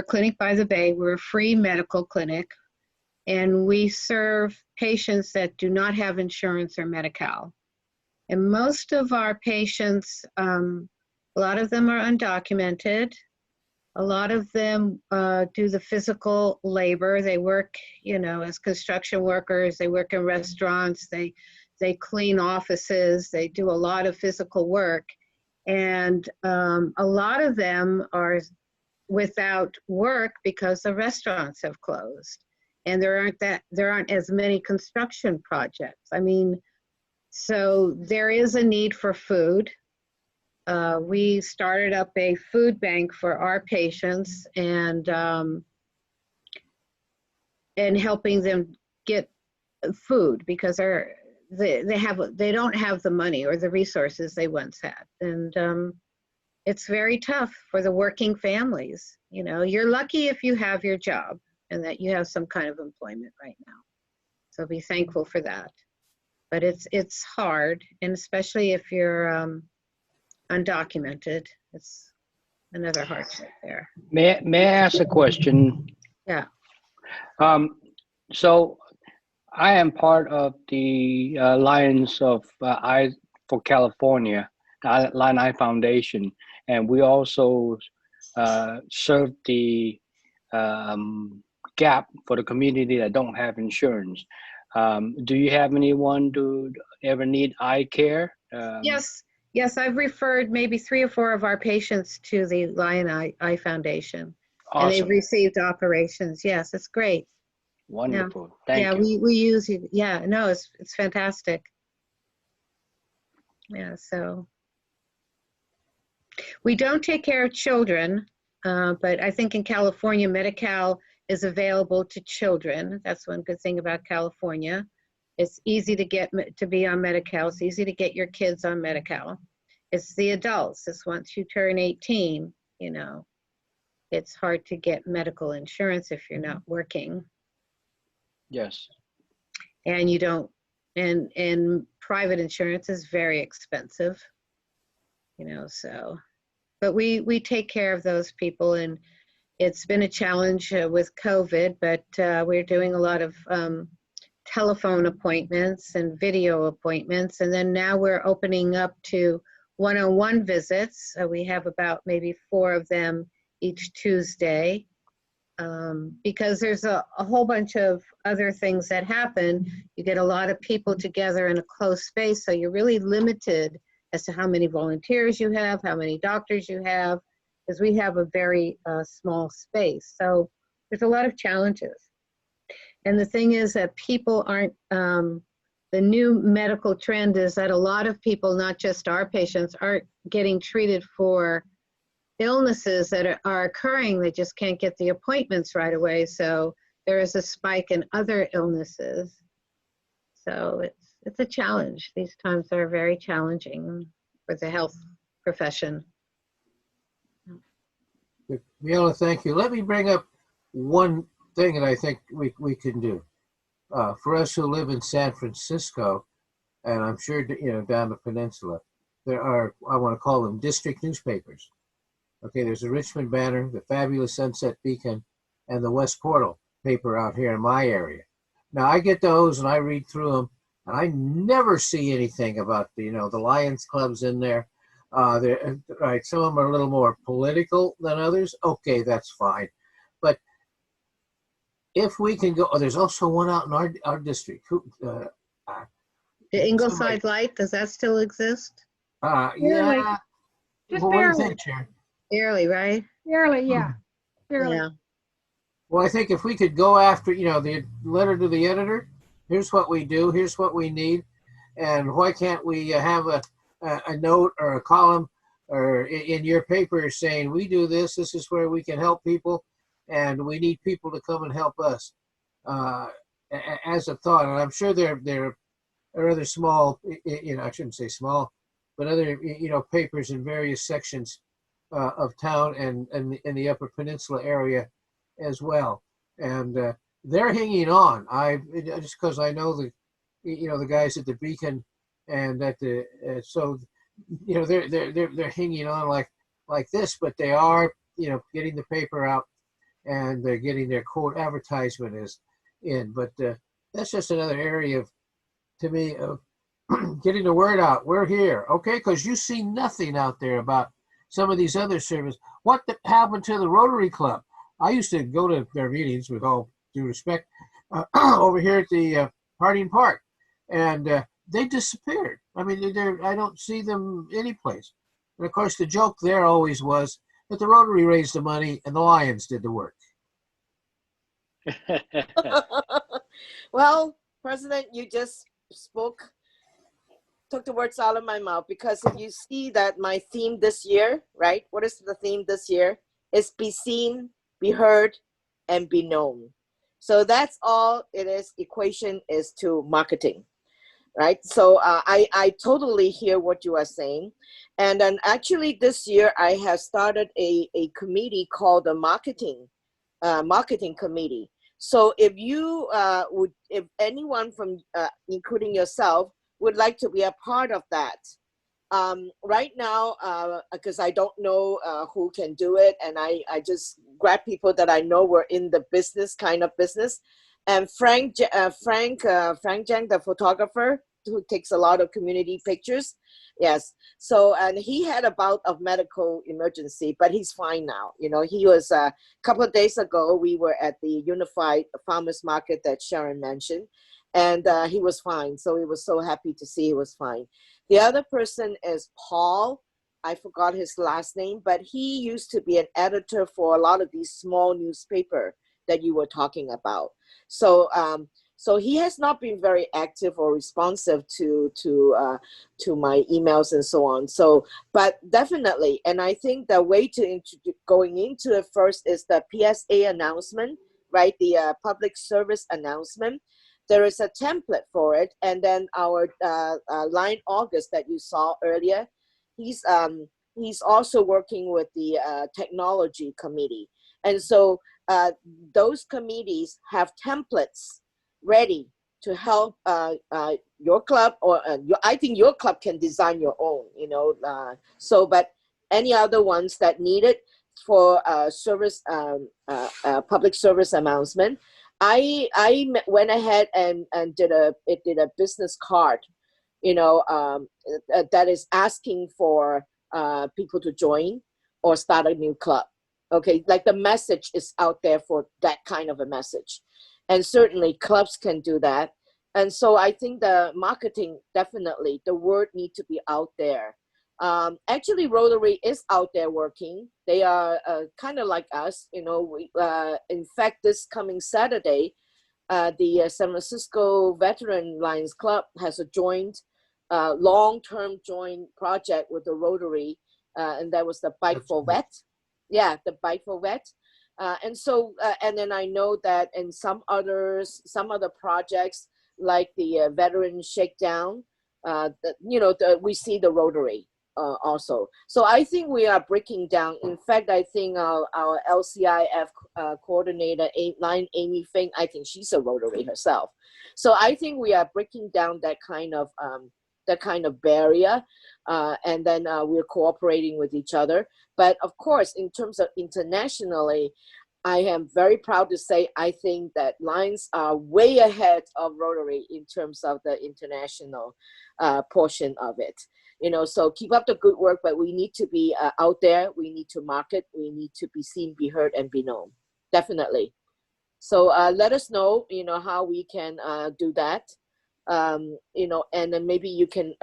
Clinic by the Bay. We're a free medical clinic, and we serve patients that do not have insurance or Medi-Cal. And most of our patients, a lot of them are undocumented. A lot of them do the physical labor. They work, as construction workers. They work in restaurants. They clean offices. They do a lot of physical work. And a lot of them are without work because the restaurants have closed, and there aren't as many construction projects. So there is a need for food. We started up a food bank for our patients, and helping them get food because they don't have the money or the resources they once had. And it's very tough for the working families. You're lucky if you have your job and that you have some kind of employment right now. So be thankful for that. But it's hard, and especially if you're undocumented, it's another hardship there. May I ask a question? Yeah. So I am part of the Lions of Eye for California, the Lion Eye Foundation, and we also serve the gap for the community that don't have insurance. Do you have anyone who ever need eye care? Yes, I've referred maybe 3 or 4 of our patients to the Lion Eye Foundation. Awesome. And they've received operations. Yes, it's great. Wonderful. Thank you. Yeah, we use it. Yeah, no, it's fantastic. Yeah, so we don't take care of children, but I think in California, Medi-Cal is available to children. That's one good thing about California. It's easy to be on Medi-Cal. It's easy to get your kids on Medi-Cal. It's the adults. It's once you turn 18, it's hard to get medical insurance if you're not working. Yes. And you don't, and private insurance is very expensive, so, but we take care of those people, and it's been a challenge with COVID, but we're doing a lot of telephone appointments and video appointments. And then now we're opening up to one-on-one visits. We have about maybe 4 of them each Tuesday. Because there's a whole bunch of other things that happen. You get a lot of people together in a close space, so you're really limited as to how many volunteers you have, how many doctors you have, because we have a very small space. So there's a lot of challenges. And the thing is that people aren't, the new medical trend is that a lot of people, not just our patients, aren't getting treated for illnesses that are occurring. They just can't get the appointments right away. So there is a spike in other illnesses. So it's a challenge. These times are very challenging for the health profession. Viela, thank you. Let me bring up one thing that I think we can do. For us who live in San Francisco, and I'm sure down the peninsula, there are, I want to call them district newspapers. Okay, there's the Richmond Banner, the Fabulous Sunset Beacon, and the West Portal paper out here in my area. Now I get those and I read through them, and I never see anything about the Lions clubs in there. Right, some of them are a little more political than others. Okay, that's fine, but if we can go, there's also one out in our district. The Ingleside Light, does that still exist? Yeah. Just Well, what do you barely. think, Sharon? Barely, right? Barely, yeah. Barely. Yeah. Well, I think if we could go after, the letter to the editor, here's what we do, here's what we need, and why can't we have a note or a column or in your paper saying we do this, this is where we can help people, and we need people to come and help us, as a thought. And I'm sure there are other small, I shouldn't say small, but other, papers in various sections of town and in the Upper Peninsula area as well. And they're hanging on. Just because I know the guys at the Beacon and at the so they're hanging on like this, but they are getting the paper out and they're getting their quote advertisement is in. But that's just another area to me of getting the word out. We're here, okay? Because you see nothing out there about some of these other services. What happened to the Rotary Club? I used to go to their meetings, with all due respect, over here at the Harding Park, and they disappeared. I mean, I don't see them anyplace. And of course, the joke there always was that the Rotary raised the money and the Lions did the work. Well, President, you just took the words out of my mouth, because if you see that my theme this year, right? What is the theme this year? Is be seen, be heard, and be known. So that's all it is. Equation is to marketing, right? So I totally hear what you are saying. And then actually this year I have started a committee called the marketing committee. So if you if anyone from, including yourself, would like to be a part of that, right now, because I don't know who can do it, and I just grab people that I know were in the kind of business, and Frank Jang, the photographer who takes a lot of community pictures, yes. So, and he had a bout of medical emergency, but he's fine now. He was a couple of days ago. We were at the Unified Farmers Market that Sharon mentioned, and he was fine. So he was so happy to see he was fine. The other person is Paul. I forgot his last name, but he used to be an editor for a lot of these small newspaper that you were talking about. So, so he has not been very active or responsive to my emails and so on. So, but definitely, and I think the way to going into it first is the PSA announcement, right? The public service announcement. There is a template for it, and then our Lion August that you saw earlier, he's also working with the technology committee, and so those committees have templates ready to help your club, or I think your club can design your own, so, but any other ones that need it for service, public service announcement, I went ahead and did a business card, that is asking for people to join or start a new club. Okay, like the message is out there for that kind of a message. And certainly clubs can do that. And so I think the marketing, definitely, the word need to be out there. Actually, Rotary is out there working. They are kind of like us, in fact, this coming Saturday, the San Francisco Veteran Lions Club has a long-term joint project with the Rotary, and that was the Bike for Vet. Yeah, the Bike for Vet. And so, and then I know that in some other projects, like the Veteran Shakedown, we see the Rotary. also. So I think we are breaking down. In fact, I think our LCIF coordinator, Line Amy Fink, I think she's a Rotary herself. So I think we are breaking down that kind of barrier, and then we're cooperating with each other. But of course, in terms of internationally, I am very proud to say I think that Lions are way ahead of Rotary in terms of the international portion of it. You know, so keep up the good work, but we need to be out there. We need to market. We need to be seen, be heard, and be known. Definitely. So let us know, you know, how we can do that. You know, and then maybe you can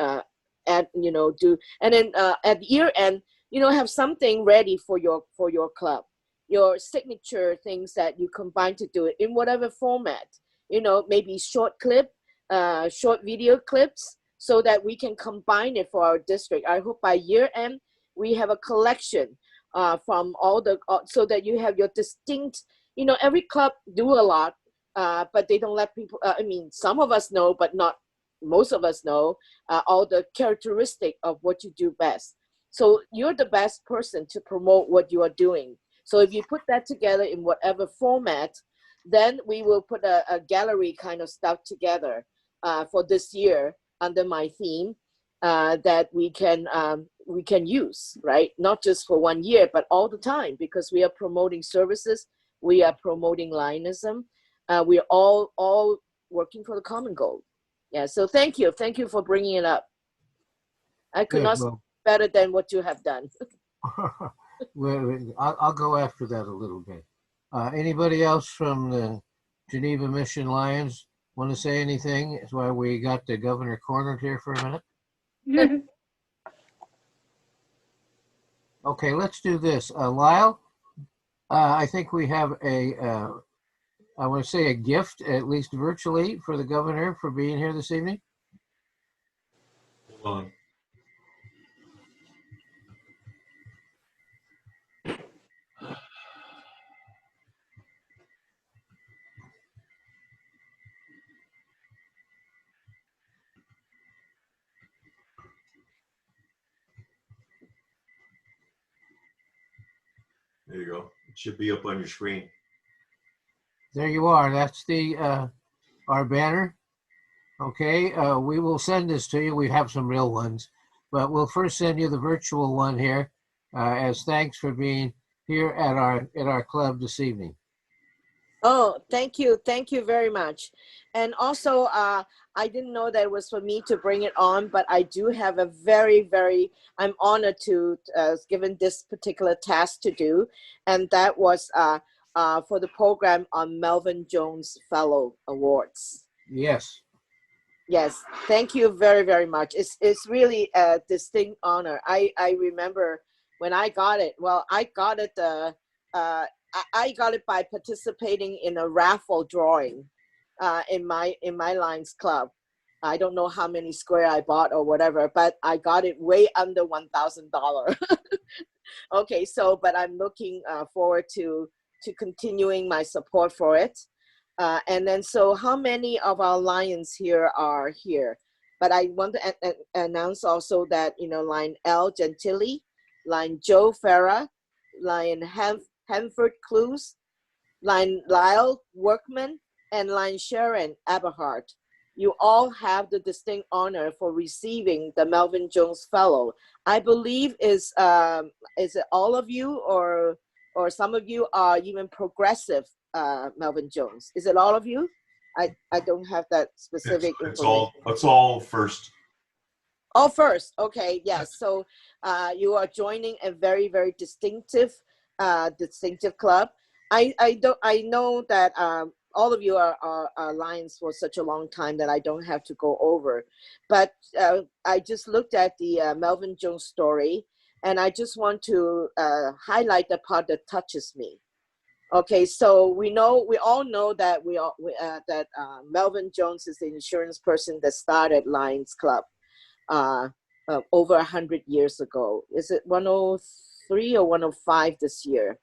add, you know, do, and then at year end, you know, have something ready for your club, your signature things that you combine to do it in whatever format. You know, maybe short clip, short video clips, so that we can combine it for our district. I hope by year end we have a collection from all the so that you have your distinct. You know, every club do a lot. But they don't let people, I mean, some of us know, but not most of us know all the characteristic of what you do best. So you're the best person to promote what you are doing. So if you put that together in whatever format, then we will put a gallery kind of stuff together for this year under my theme that we can use, right? Not just for 1 year, but all the time, because we are promoting services, we are promoting Lionism. We are all working for the common goal. Yeah, so thank you for bringing it up. I could not say better than what you have done. I'll go after that a little bit. Anybody else from the Geneva Mission Lions want to say anything? That's why we got the governor cornered here for a minute. Okay, let's do this. Lyle, I think we have I want to say a gift, at least virtually, for the governor for being here this evening. Hold on. There you go. It should be up on your screen. There you are. That's the our banner. Okay, we will send this to you. We have some real ones, but we'll first send you the virtual one here as thanks for being here at our club this evening. Oh, thank you very much. And also, I didn't know that it was for me to bring it on, but I do have a I'm honored to given this particular task to do, and that was for the program on Melvin Jones Fellow Awards. Yes. Yes, thank you very, very much. It's really a distinct honor. I remember when I got it. Well, I got it. I got it by participating in a raffle drawing in my Lions Club. I don't know how many square I bought or whatever, but I got it way under $1,000. Okay, so but I'm looking forward to continuing my support for it. And then, so how many of our Lions here are here? But I want to announce also that, you know, Lion L. Gentili, Lion Joe Farrah, Lion Hanford Clues, Lion Lyle Workman, and Lion Sharon Eberhardt. You all have the distinct honor for receiving the Melvin Jones Fellow. I believe is it all of you or some of you are even progressive Melvin Jones? Is it all of you? I don't have that specific information. It's all first. All first, okay, yes. So you are joining a very, very distinctive club. I know that all of you are Lions for such a long time that I don't have to go over, but I just looked at the Melvin Jones story, and I just want to highlight the part that touches me. Okay, so we all know that Melvin Jones is the insurance person that started Lions Club over 100 years ago. Is it 103 or 105 this year?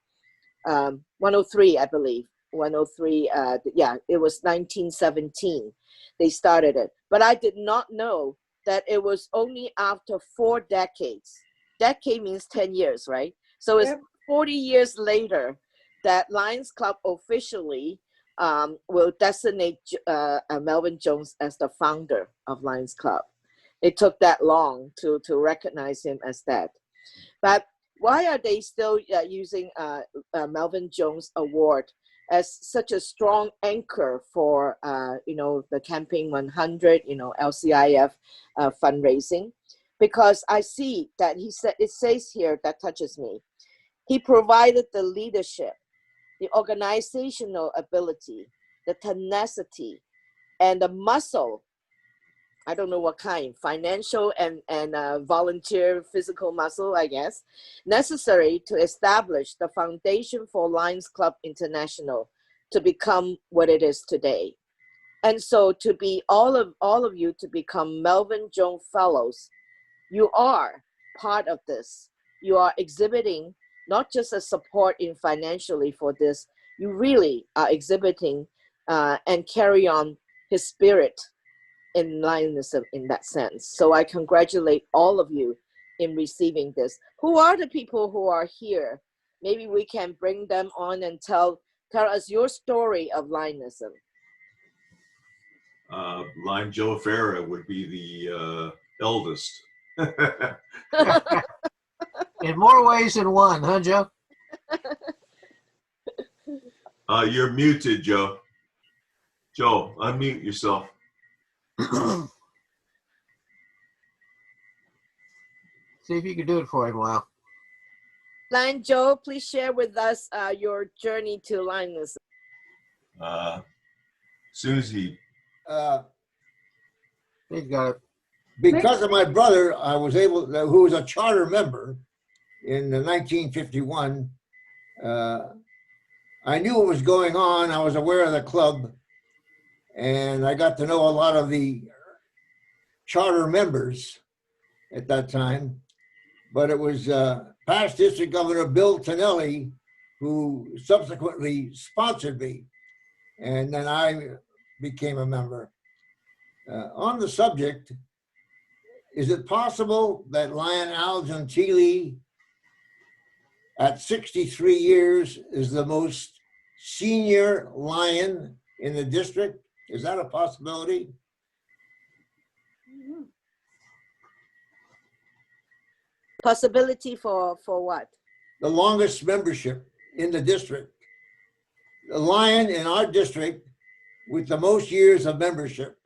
103, I believe. 103. Yeah, it was 1917. They started it, but I did not know that it was only after 4 decades. Decade means 10 years, right? So it's 40 years later that Lions Club officially will designate Melvin Jones as the founder of Lions Club. It took that long to recognize him as that. But why are they still using Melvin Jones Award as such a strong anchor for the Campaign 100, LCIF fundraising? Because I see that it says here that touches me. He provided the leadership, the organizational ability, the tenacity, and the muscle. I don't know what kind, financial and volunteer physical muscle, I guess, necessary to establish the foundation for Lions Club International to become what it is today. And so to be all of you to become Melvin Jones Fellows, you are part of this. You are exhibiting not just a support in financially for this, you really are exhibiting and carry on his spirit in Lionism in that sense. So I congratulate all of you in receiving this. Who are the people who are here? Maybe we can bring them on and tell us your story of Lionism. Lion Joe Farrah would be the eldest. In more ways than one, huh, Joe? You're muted, Joe. Joe, unmute yourself. See if you can do it for him a while. Lion Joe, please share with us your journey to Lionism. Susie. He's got it. Because of my brother, I was able, who was a charter member in 1951. I knew what was going on. I was aware of the club, and I got to know a lot of the charter members at that time. But it was past District Governor Bill Tonelli who subsequently sponsored me, and then I became a member. On the subject, is it possible that Lion Al Gentili at 63 years is the most senior lion in the district? Is that a possibility? Possibility for what? The longest membership in the district. The lion in our district with the most years of membership.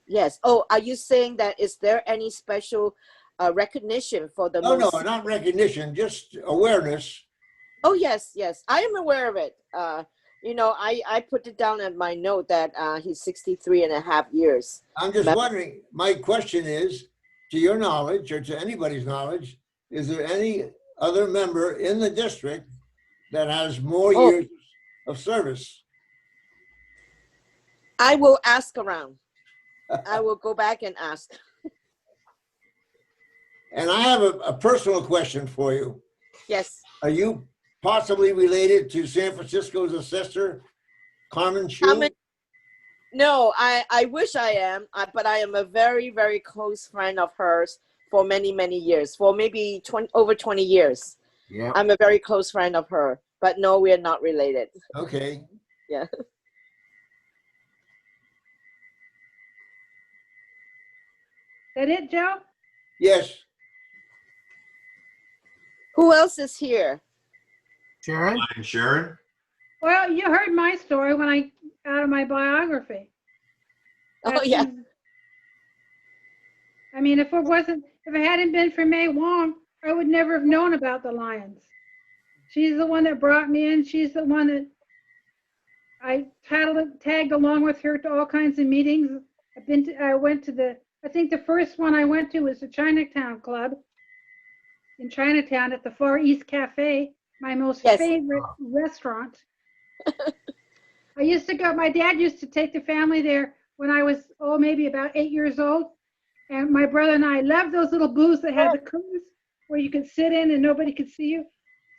Yes. Oh, are you saying that is there any special recognition for the No, most? no, not recognition, just awareness. Oh, yes, yes. I am aware of it. I put it down in my note that he's 63 and a half years. I'm just wondering, my question is, to your knowledge or to anybody's knowledge, is there any other member in the district that has more years of service? I will ask around. I will go back and ask. And I have a personal question for you. Yes. Are you possibly related to San Francisco's assessor, Carmen Chu? No, I wish I am, but I am a very, very close friend of hers for many, many years, for maybe over 20 years. Yeah. I'm a very close friend of her, but no, we are not related. Okay. Yeah. That it, Joe? Yes. Who else is here? Sharon? Sharon? Well, you heard my story when I out of my biography. Oh, yeah. I mean, if it hadn't been for May Wong, I would never have known about the Lions. She's the one that brought me in. She's the one that I tagged along with her to all kinds of meetings. I think the first one I went to was the Chinatown Club in Chinatown at the Far East Cafe, my most favorite restaurant. My dad used to take the family there when I was, maybe about 8 years old. And my brother and I loved those little booths that had the curtains where you could sit in and nobody could see you.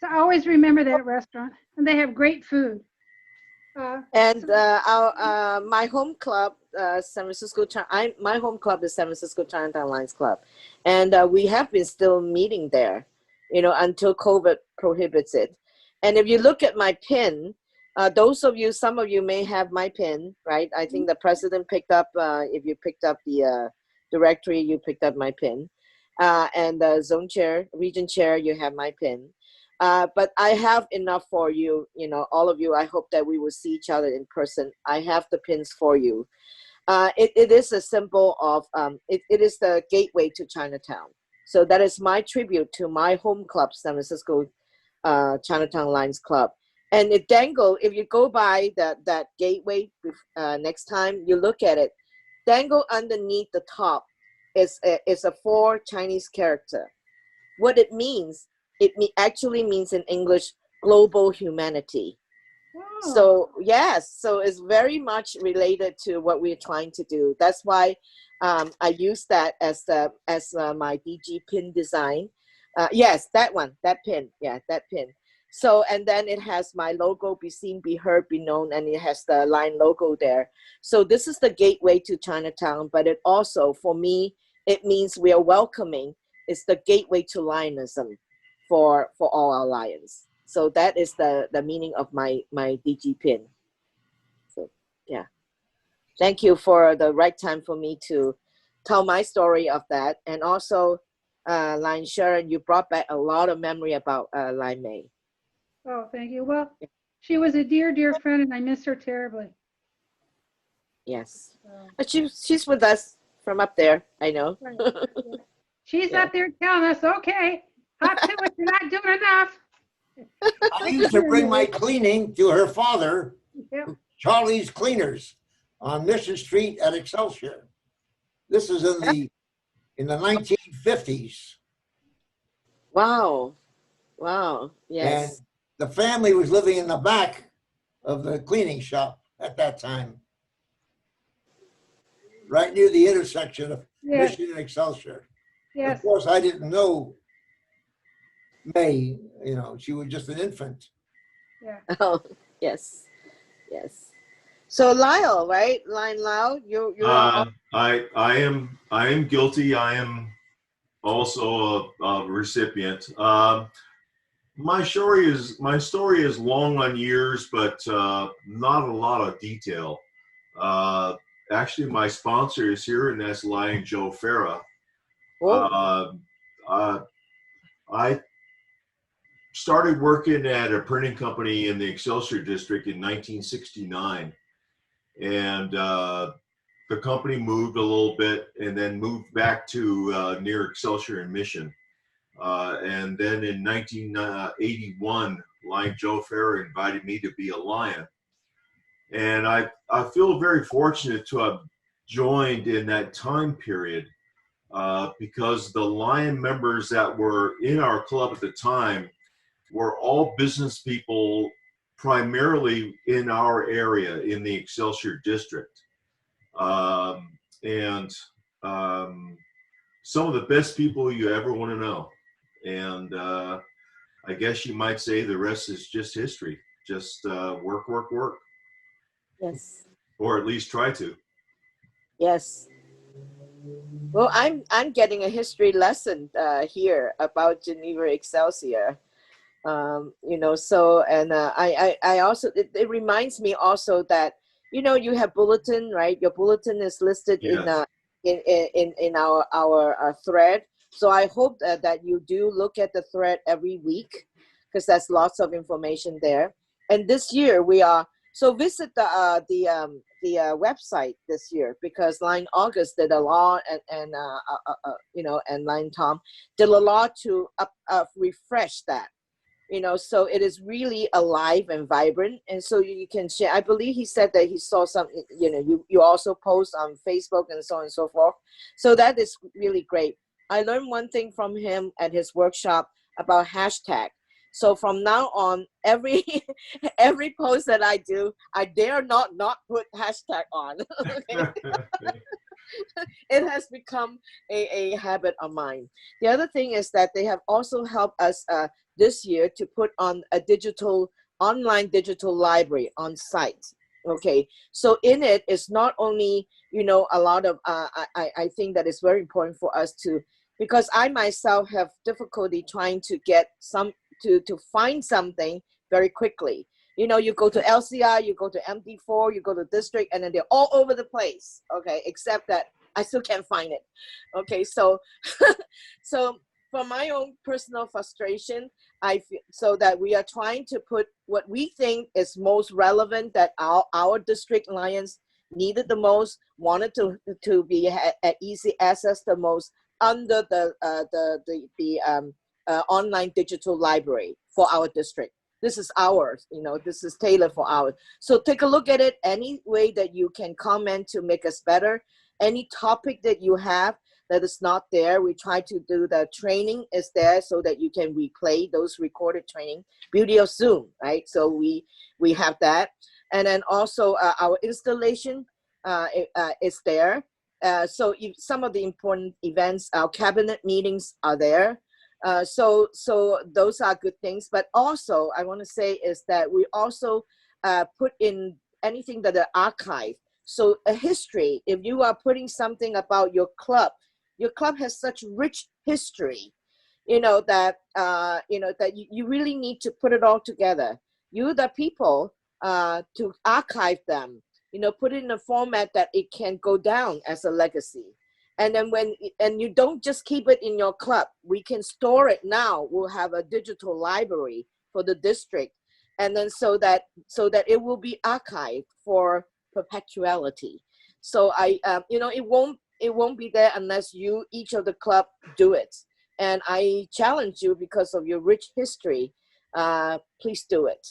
So I always remember that restaurant, and they have great food. And my home club, San Francisco, my home club is San Francisco Chinatown Lions Club, and we have been still meeting there, you know, until COVID prohibits it. And if you look at my pin, some of you may have my pin, right? I think the president picked up. If you picked up the directory, you picked up my pin, and the zone chair, region chair, you have my pin. But I have enough for you, you know, all of you. I hope that we will see each other in person. I have the pins for you. It is a symbol of, it is the gateway to Chinatown. So that is my tribute to my home club, San Francisco Chinatown Lions Club. And it dangle, if you go by that gateway next time, you look at it, dangle underneath the top is a 4 Chinese character. What it means, actually means in English, global humanity. Wow. So yes, so it's very much related to what we're trying to do. That's why I use that as my DG pin design. Yes, that one, that pin, yeah, that pin. So, and then it has my logo, be seen, be heard, be known, and it has the Lion logo there. So this is the gateway to Chinatown, but it also, for me, it means we are welcoming. It's the gateway to Lionism for all our Lions. So that is the meaning of my DG pin. So yeah, thank you for the right time for me to tell my story of that. And also, Lion Sharon, you brought back a lot of memory about Lion May. Oh, thank you. Well, she was a dear, dear friend, and I miss her terribly. Yes, but she's with us from up there. I know. Right. She's up there telling us, okay, hop to it, you're not doing enough. I used to bring my cleaning to her father, Yep. Charlie's Cleaners, on Mission Street at Excelsior. This is in the 1950s. Wow, wow, yes. And the family was living in the back of the cleaning shop at that time, right near the intersection of Yes. Mission and Excelsior. Yes. Of course, I didn't know May, you know, she was just an infant. Yeah. Oh, yes, yes. So Lyle, right? Lyle, you're I am guilty. I am also a recipient. My story is long on years, but not a lot of detail. Actually, my sponsor is here, and that's Lion Joe Farrah. I started working at a printing company in the Excelsior district in 1969, and the company moved a little bit and then moved back to near Excelsior and Mission. And then in 1981, Lion Joe Farrah invited me to be a Lion. And I feel very fortunate to have joined in that time period because the Lion members that were in our club at the time were all business people, primarily in our area in the Excelsior district. And some of the best people you ever want to know. And I guess you might say the rest is just history. Just work, work, work. Yes. Or at least try to. Yes. Well, I'm getting a history lesson here about Geneva-Excelsior. You know, so, and I also, it reminds me also that, you know, you have bulletin, right? Your bulletin is listed Yes. in our thread. So I hope that you do look at the thread every week, because there's lots of information there. And this year we are, so visit the website this year, because Lion August did a lot, and you know, and Lion Tom did a lot to refresh that. You know, so it is really alive and vibrant, and so you can share. I believe he said that he saw some, you know, you also post on Facebook and so on and so forth. So that is really great. I learned one thing from him at his workshop about hashtag. So from now on, every post that I do, I dare not put hashtag on. It has become a habit of mine. The other thing is that they have also helped us this year to put on a digital online digital library on site. Okay, so in it is not only, you know, a lot of, I think that it's very important for us to, because I myself have difficulty trying to get to find something very quickly. You know, you go to LCI, you go to MD4, you go to district, and then they're all over the place. Okay, except that I still can't find it. Okay, so, so for my own personal frustration, I feel so that we are trying to put what we think is most relevant, that our district Lions needed the most, wanted to be at easy access the most, under the online digital library for our district. This is ours, you know, this is tailored for ours. So take a look at it. Any way that you can comment to make us better, any topic that you have that is not there, we try to do the training is there so that you can replay those recorded training. Beauty of Zoom, right? So we have that. And then also our installation is there. So some of the important events, our cabinet meetings are there. So those are good things. But also I want to say is that we also put in anything that are archived. So a history, if you are putting something about your club has such rich history, you know, that you really need to put it all together. You, the people, to archive them, you know, put it in a format that it can go down as a legacy. And then and you don't just keep it in your club, we can store it now. We'll have a digital library for the district. And then so that it will be archived for perpetuality. So it won't be there unless each of the club do it. And I challenge you, because of your rich history, please do it.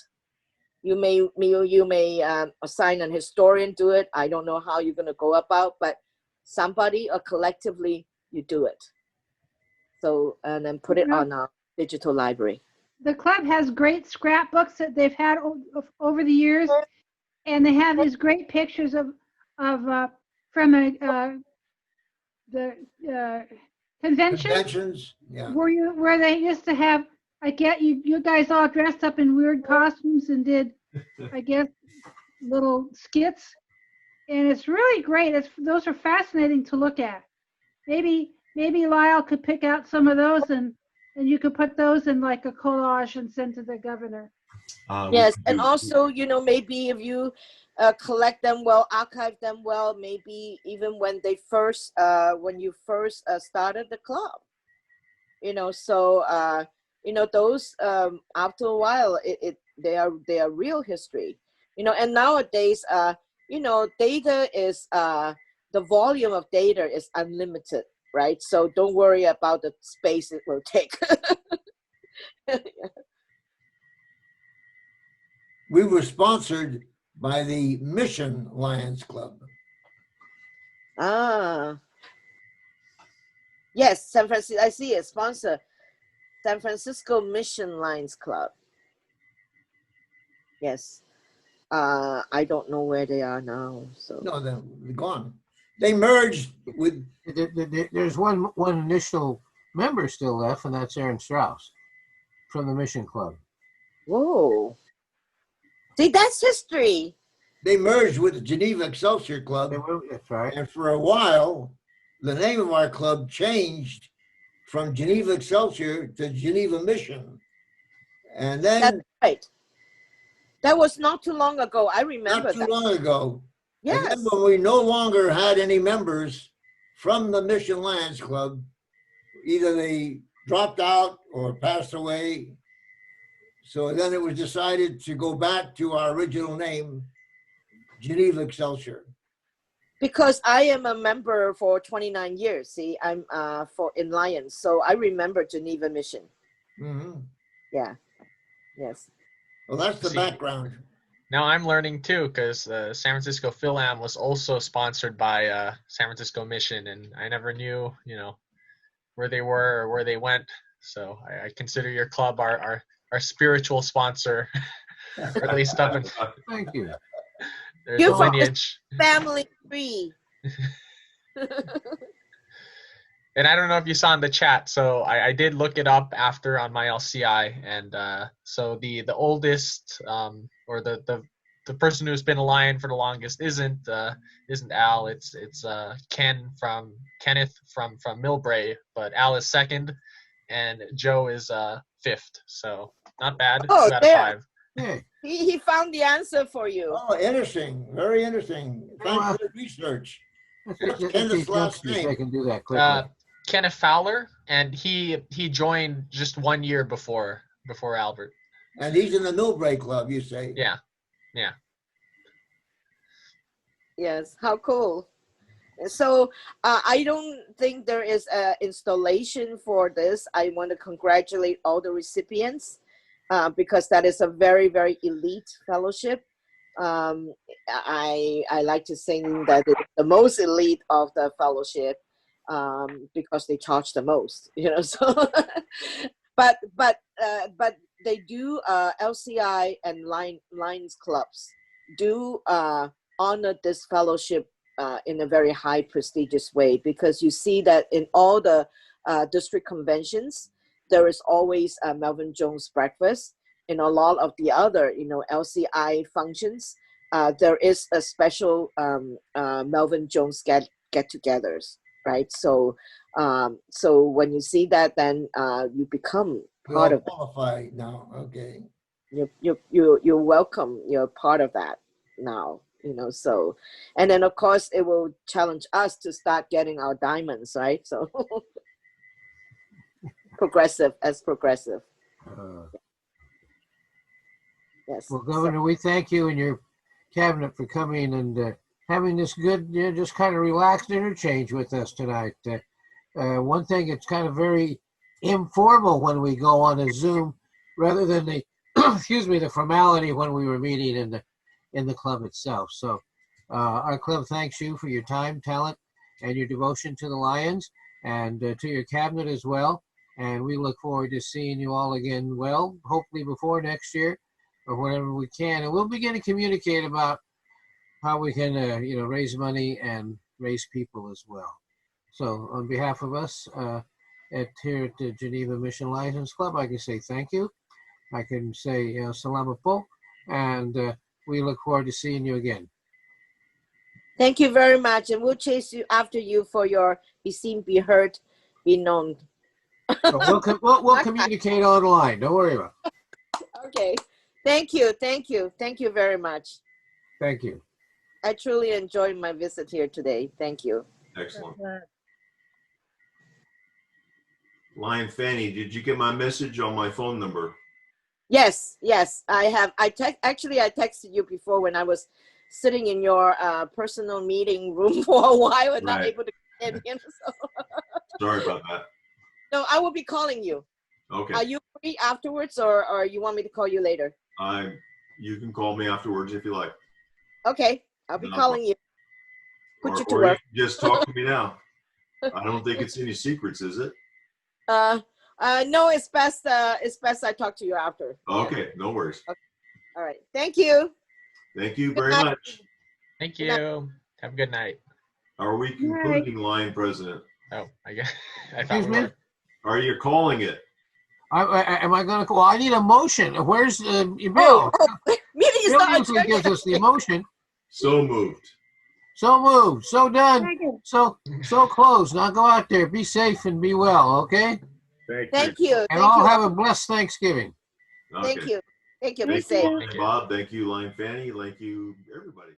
You may assign an historian to it. I don't know how you're going to go about, but somebody or collectively, you do it. So, and then put it on our digital library. The club has great scrapbooks that they've had over the years, and they have these great pictures from the Conventions, yeah. where they used to have, I get you guys all dressed up in weird costumes and did, I guess, little skits, and it's really great. Those are fascinating to look at. Maybe Lyle could pick out some of those and you could put those in like a collage and send to the governor. Yes, and also, you know, maybe if you collect them well, archive them well, maybe even when you first started the club, you know. So you know, those after a while, they are real history, you know. And nowadays, you know, data is the volume of data is unlimited, right? So don't worry about the space it will take. We were sponsored by the Mission Lions Club. Yes, San Francisco. I see it. Sponsor San Francisco Mission Lions Club. Yes. I don't know where they are now. So no, they're gone. They merged with. There's one initial member still left, and that's Aaron Strauss from the Mission Club. Whoa. See, that's history. They merged with the Geneva-Excelsior Club. That's right. And for a while, the name of our club changed from Geneva-Excelsior to Geneva Mission. And then... That's right. That was not too long ago. I remember that. Not too long ago. Yes. And then when we no longer had any members from the Mission Lions Club, either they dropped out or passed away. So then it was decided to go back to our original name, Geneva-Excelsior. Because I am a member for 29 years. See, I'm in Lions, so I remember Geneva Mission. Mm-hmm. Yeah. Yes. Well, that's the background. Now I'm learning too, because San Francisco Phil-Am was also sponsored by San Francisco Mission, and I never knew, you know, where they were or where they went. So I consider your club our spiritual sponsor, or at least up in. Thank you. There's a lineage. Family tree. And I don't know if you saw in the chat, so I did look it up after on my LCI, and so the oldest or the person who's been a Lion for the longest isn't Al. It's Kenneth from Millbrae, but Al is second, and Joe is fifth. So not bad. Oh, 2 out of there. 5. Yeah. He found the answer for you. Oh, interesting. Very interesting. Thanks for the research. What's Kenneth's last They name? can do that quickly. Kenneth Fowler, and he joined just 1 year before Albert. And he's in the Millbrae Club, you say? Yeah. Yes, how cool. So I don't think there is an installation for this. I want to congratulate all the recipients because that is a very, very elite fellowship. I like to think that it's the most elite of the fellowship because they charge the most, so but they do LCI and Lions clubs do honor this fellowship in a very high prestigious way, because you see that in all the district conventions there is always a Melvin Jones breakfast. In a lot of the other LCI functions there is a special Melvin Jones get-togethers, right? So when you see that, then you become part of qualified now. Okay. You're welcome. You're part of that now. So, and then of course it will challenge us to start getting our diamonds, right? So progressive. Yes. Well, Governor, we thank you and your cabinet for coming and having this good, just kind of relaxed interchange with us tonight. One thing, it's kind of very informal when we go on a Zoom rather than the, the formality when we were meeting in the club itself. So our club thanks you for your time, talent, and your devotion to the Lions, and to your cabinet as well. And we look forward to seeing you all again, well, hopefully before next year or whenever we can. And we'll begin to communicate about how we can, raise money and raise people as well. So on behalf of us here at the Geneva Mission Lions Club, I can say thank you. I can say salamat po, and we look forward to seeing you again. Thank you very much, and we'll chase you after you for your be seen, be heard, be known. So we'll communicate online. Don't worry about it. Okay. Thank you very much. Thank you. I truly enjoyed my visit here today. Thank you. Excellent. Lion Fanny, did you get my message on my phone number? Yes, I have. I texted you before when I was sitting in your personal meeting room for a while and not able to get in. So. Sorry about that. No, I will be calling you. Okay. Are you free afterwards, or you want me to call you later? You can call me afterwards if you like. Okay, I'll be calling you. Put you to or work. You just talk to me now. I don't think it's any secrets, is it? No, it's best I talk to you after. Okay, no worries. Okay. All right. Thank you. Thank you very much. Thank you. Have a good night. Are we concluding, Lion President? Oh, I guess. I thought we were. Are you calling it? Am I going to call? I need a motion. Where's Bill? Bill usually gives us the motion. So moved. So moved. So done. So close. Now go out there. Be safe and be well. Okay. Thank you. And all have a blessed Thanksgiving. Thank you. Be Thank safe. you, Lion Bob. Thank you, Lion Fanny. Thank you, everybody.